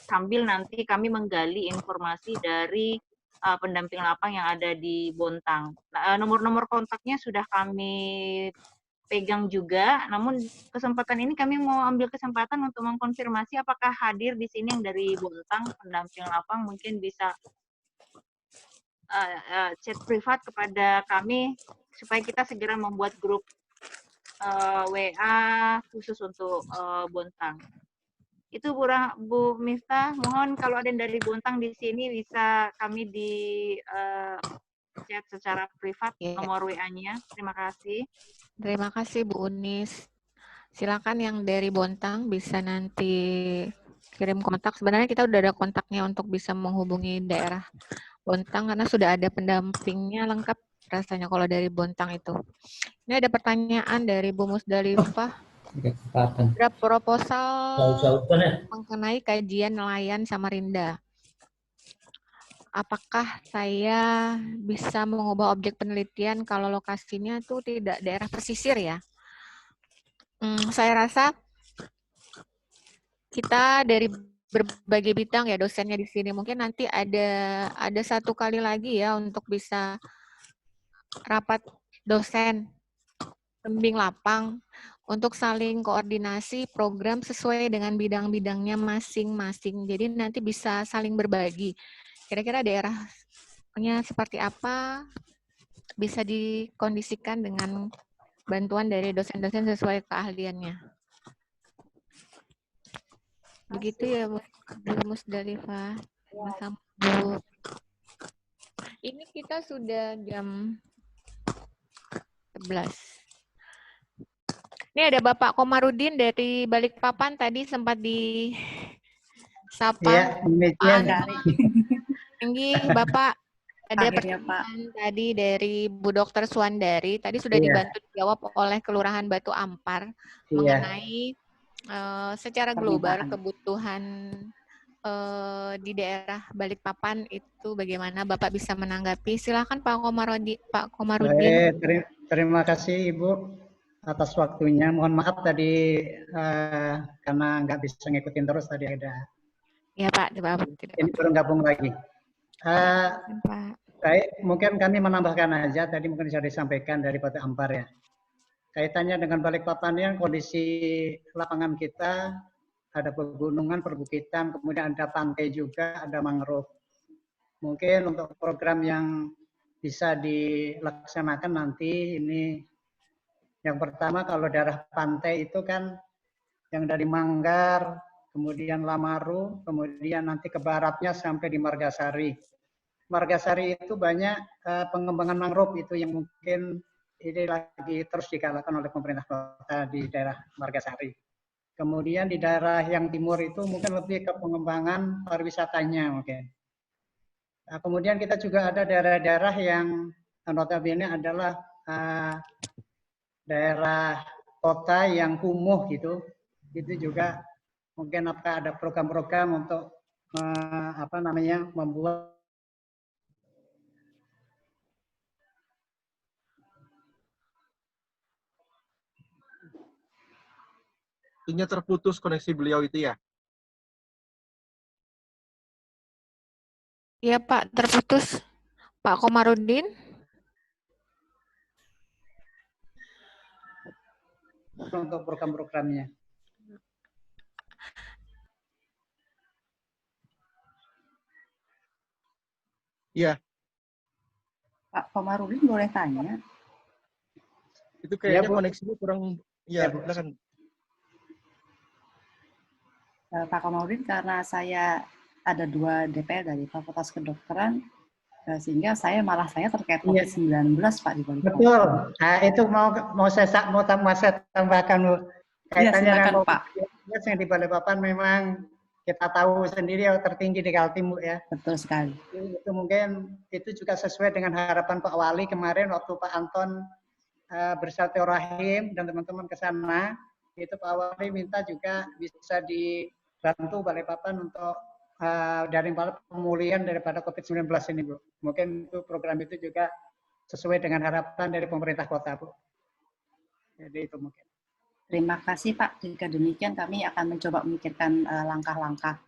sambil nanti kami menggali informasi dari pendamping lapang yang ada di Bontang. Nomor-nomor kontaknya sudah kami pegang juga, namun kesempatan ini kami mau ambil kesempatan untuk mengkonfirmasi apakah hadir di sini yang dari Bontang, pendamping lapang, mungkin bisa chat privat kepada kami supaya kita segera membuat grup WA khusus untuk Bontang. Itu Bu Miftah, mohon kalau ada yang dari Bontang di sini bisa kami di chat secara privat nomor WA-nya. Terima kasih. Terima kasih Bu Unis. Silakan yang dari Bontang bisa nanti kirim kontak. Sebenarnya kita udah ada kontaknya untuk bisa menghubungi daerah Bontang karena sudah ada pendampingnya lengkap rasanya kalau dari Bontang itu. Ini ada pertanyaan dari Bu Musdalifah. Draft proposal mengenai kajian nelayan Samarinda. Apakah saya bisa mengubah objek penelitian kalau lokasinya itu tidak daerah pesisir ya? Saya rasa kita dari berbagai bidang ya dosennya di sini. Mungkin nanti ada satu kali lagi ya untuk bisa rapat dosen pembimbing lapang untuk saling koordinasi program sesuai dengan bidang-bidangnya masing-masing. Jadi nanti bisa saling berbagi. Kira-kira daerahnya seperti apa bisa dikondisikan dengan bantuan dari dosen-dosen sesuai keahliannya. Begitu ya Bu Musdalifah. Sama Bu. Ini kita sudah jam 11. Ini ada Bapak Komarudin dari Balikpapan tadi sempat disapa. Iya, demikian. Tinggi Bapak. Ada pertanyaan tadi dari Bu Dr. Suandari. Tadi sudah dibantu dijawab oleh Kelurahan Batu Ampar mengenai secara global kebutuhan di daerah Balikpapan itu bagaimana Bapak bisa menanggapi? Silakan Pak Komarudin. Terima kasih Ibu atas waktunya. Mohon maaf tadi karena nggak bisa ngikutin terus tadi ada. Ya Pak, ini baru gabung lagi. Baik, mungkin kami menambahkan aja tadi mungkin bisa disampaikan dari Batu Ampar ya. Kaitannya dengan Balikpapan yang kondisi lapangan kita ada pegunungan, perbukitan, kemudian ada pantai juga, ada mangrove. Mungkin untuk program yang bisa dilaksanakan nanti ini yang pertama kalau daerah pantai itu kan yang dari Manggar, kemudian Lamaru, kemudian nanti ke baratnya sampai di Margasari. Margasari itu banyak pengembangan mangrove itu yang mungkin ini lagi terus digalakan oleh pemerintah kota di daerah Margasari. Kemudian di daerah yang timur itu mungkin lebih ke pengembangan pariwisatanya mungkin. Nah, kemudian kita juga ada daerah-daerah yang notabene adalah daerah kota yang kumuh gitu. Itu juga mungkin apakah ada program-program untuk membuat Artinya terputus koneksi beliau itu ya? Iya Pak, terputus. Pak Komarudin. Untuk program-programnya. Iya. Pak Komarudin boleh tanya? Itu kayaknya koneksinya kurang. Iya, silakan. Pak Komarudin, karena saya ada 2 DPL dari Fakultas Kedokteran, sehingga saya terkait COVID-19 Pak di Balikpapan. Betul. Nah, itu mau saya tambahkan Bu. Kaitannya dengan Pak. Yang di Balikpapan memang kita tahu sendiri tertinggi di Kaltim Bu ya. Betul sekali. Itu mungkin itu juga sesuai dengan harapan Pak Wali kemarin waktu Pak Anton bersilaturahim dan teman-teman ke sana. Itu Pak Wali minta juga bisa dibantu Balikpapan untuk dari pemulihan daripada COVID-19 ini Bu. Mungkin itu program itu juga sesuai dengan harapan dari pemerintah kota Bu. Jadi itu mungkin. Terima kasih Pak. Jika demikian kami akan mencoba memikirkan langkah-langkah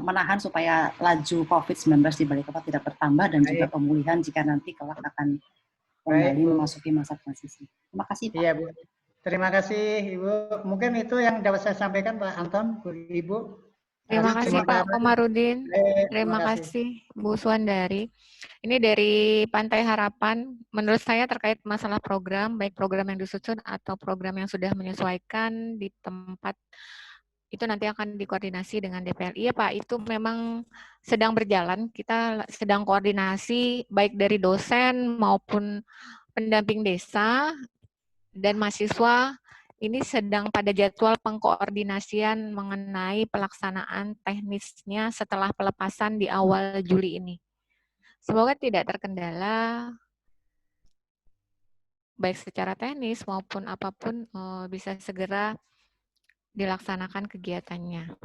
menahan supaya laju COVID-19 di Balikpapan tidak bertambah dan juga pemulihan jika nanti kelak akan kembali memasuki masa transisi. Terima kasih Pak. Iya Bu. Terima kasih Ibu. Mungkin itu yang dapat saya sampaikan Pak Anton, Bu Ibu. Terima kasih Pak Komarudin. Terima kasih Bu Suandari. Ini dari Pantai Harapan. Menurut saya terkait masalah program, baik program yang disusun atau program yang sudah menyesuaikan di tempat, itu nanti akan dikoordinasi dengan DPL. Iya Pak, itu memang sedang berjalan. Kita sedang koordinasi baik dari dosen maupun pendamping desa dan mahasiswa ini sedang pada jadwal pengkoordinasian mengenai pelaksanaan teknisnya setelah pelepasan di awal Juli ini. Semoga tidak terkendala, baik secara teknis maupun apapun bisa segera dilaksanakan kegiatannya.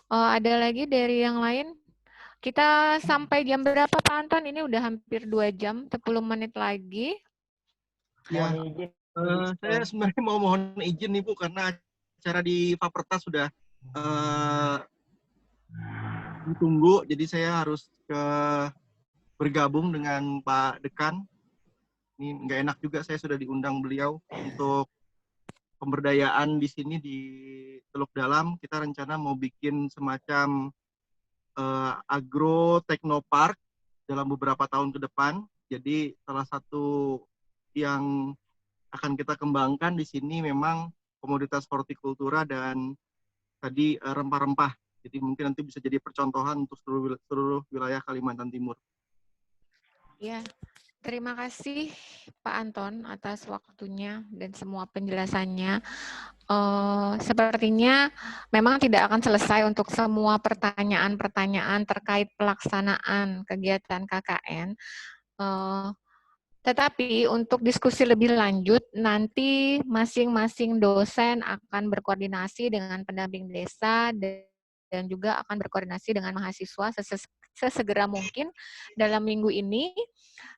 Ada lagi dari yang lain? Kita sampai jam berapa Pak Anton? Ini udah hampir 2 jam, 10 menit lagi. Ya, saya sebenarnya mau mohon izin nih Bu, karena acara di Faperta sudah ditunggu, jadi saya harus bergabung dengan Pak Dekan. Ini nggak enak juga, saya sudah diundang beliau untuk pemberdayaan di sini di Teluk Dalam. Kita rencana mau bikin semacam agro technopark dalam beberapa tahun ke depan. Jadi salah satu yang akan kita kembangkan di sini memang komoditas hortikultura dan tadi rempah-rempah. Jadi mungkin nanti bisa jadi percontohan untuk seluruh wilayah Kalimantan Timur. Ya, terima kasih Pak Anton atas waktunya dan semua penjelasannya. Sepertinya memang tidak akan selesai untuk semua pertanyaan-pertanyaan terkait pelaksanaan kegiatan KKN. Tetapi untuk diskusi lebih lanjut, nanti masing-masing dosen akan berkoordinasi dengan pendamping desa dan juga akan berkoordinasi dengan mahasiswa sesegera mungkin dalam minggu ini.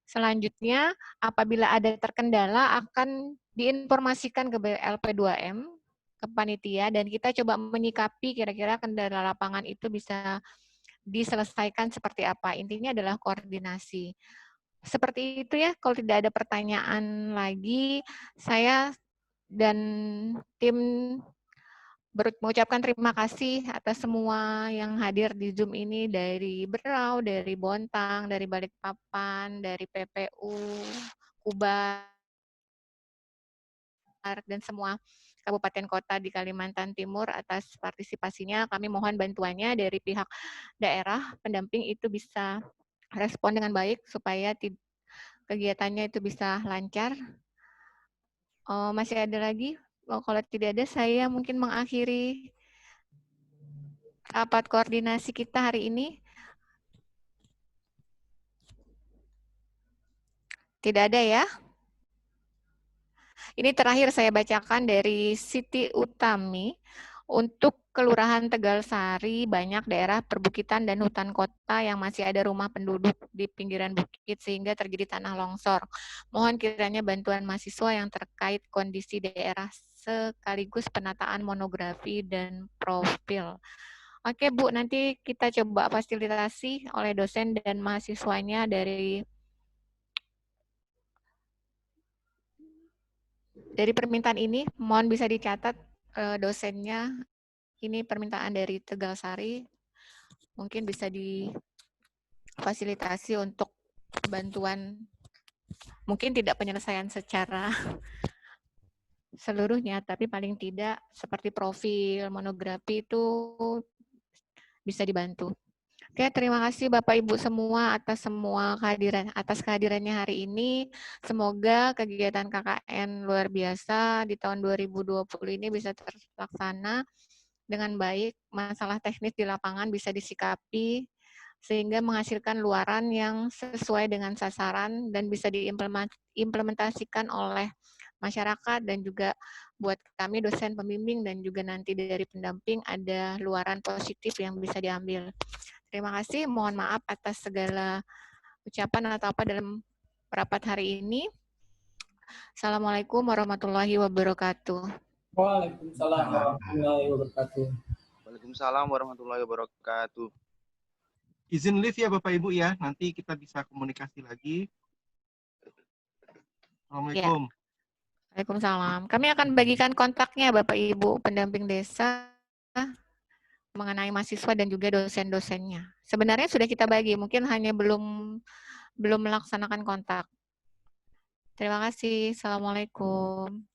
Selanjutnya, apabila ada terkendala akan diinformasikan ke LP2M, ke panitia, dan kita coba menyikapi kira-kira kendala lapangan itu bisa diselesaikan seperti apa. Intinya adalah koordinasi. Seperti itu ya, kalau tidak ada pertanyaan lagi, saya dan tim mengucapkan terima kasih atas semua yang hadir di Zoom ini dari Berau, dari Bontang, dari Balikpapan, dari PPU, Kubar, dan semua kabupaten kota di Kalimantan Timur atas partisipasinya. Kami mohon bantuannya dari pihak daerah, pendamping itu bisa respon dengan baik supaya kegiatannya itu bisa lancar. Masih ada lagi? Kalau tidak ada, saya mungkin mengakhiri rapat koordinasi kita hari ini. Tidak ada ya? Ini terakhir saya bacakan dari Siti Utami. Untuk Kelurahan Tegal Sari, banyak daerah perbukitan dan hutan kota yang masih ada rumah penduduk di pinggiran bukit sehingga terjadi tanah longsor. Mohon kiranya bantuan mahasiswa yang terkait kondisi daerah sekaligus penataan monografi dan profil. Oke Bu, nanti kita coba fasilitasi oleh dosen dan mahasiswanya dari permintaan ini. Mohon bisa dicatat dosennya. Ini permintaan dari Tegal Sari, mungkin bisa difasilitasi untuk bantuan, mungkin tidak penyelesaian secara seluruhnya, tapi paling tidak seperti profil, monografi itu bisa dibantu. Oke, terima kasih Bapak Ibu semua atas kehadirannya hari ini. Semoga kegiatan KKN luar biasa di tahun 2020 ini bisa terlaksana dengan baik, masalah teknis di lapangan bisa disikapi sehingga menghasilkan luaran yang sesuai dengan sasaran dan bisa diimplementasikan oleh masyarakat, dan juga buat kami dosen pembimbing dan juga nanti dari pendamping ada luaran positif yang bisa diambil. Terima kasih, mohon maaf atas segala ucapan atau apa dalam rapat hari ini. Assalamualaikum warahmatullahi wabarakatuh. Waalaikumsalam warahmatullahi wabarakatuh. Waalaikumsalam warahmatullahi wabarakatuh. Izin live ya Bapak Ibu ya, nanti kita bisa komunikasi lagi. Assalamualaikum. Ya. Waalaikumsalam. Kami akan bagikan kontaknya Bapak Ibu pendamping desa mengenai mahasiswa dan juga dosen-dosennya. Sebenarnya sudah kita bagi, mungkin hanya belum melaksanakan kontak. Terima kasih. Assalamualaikum.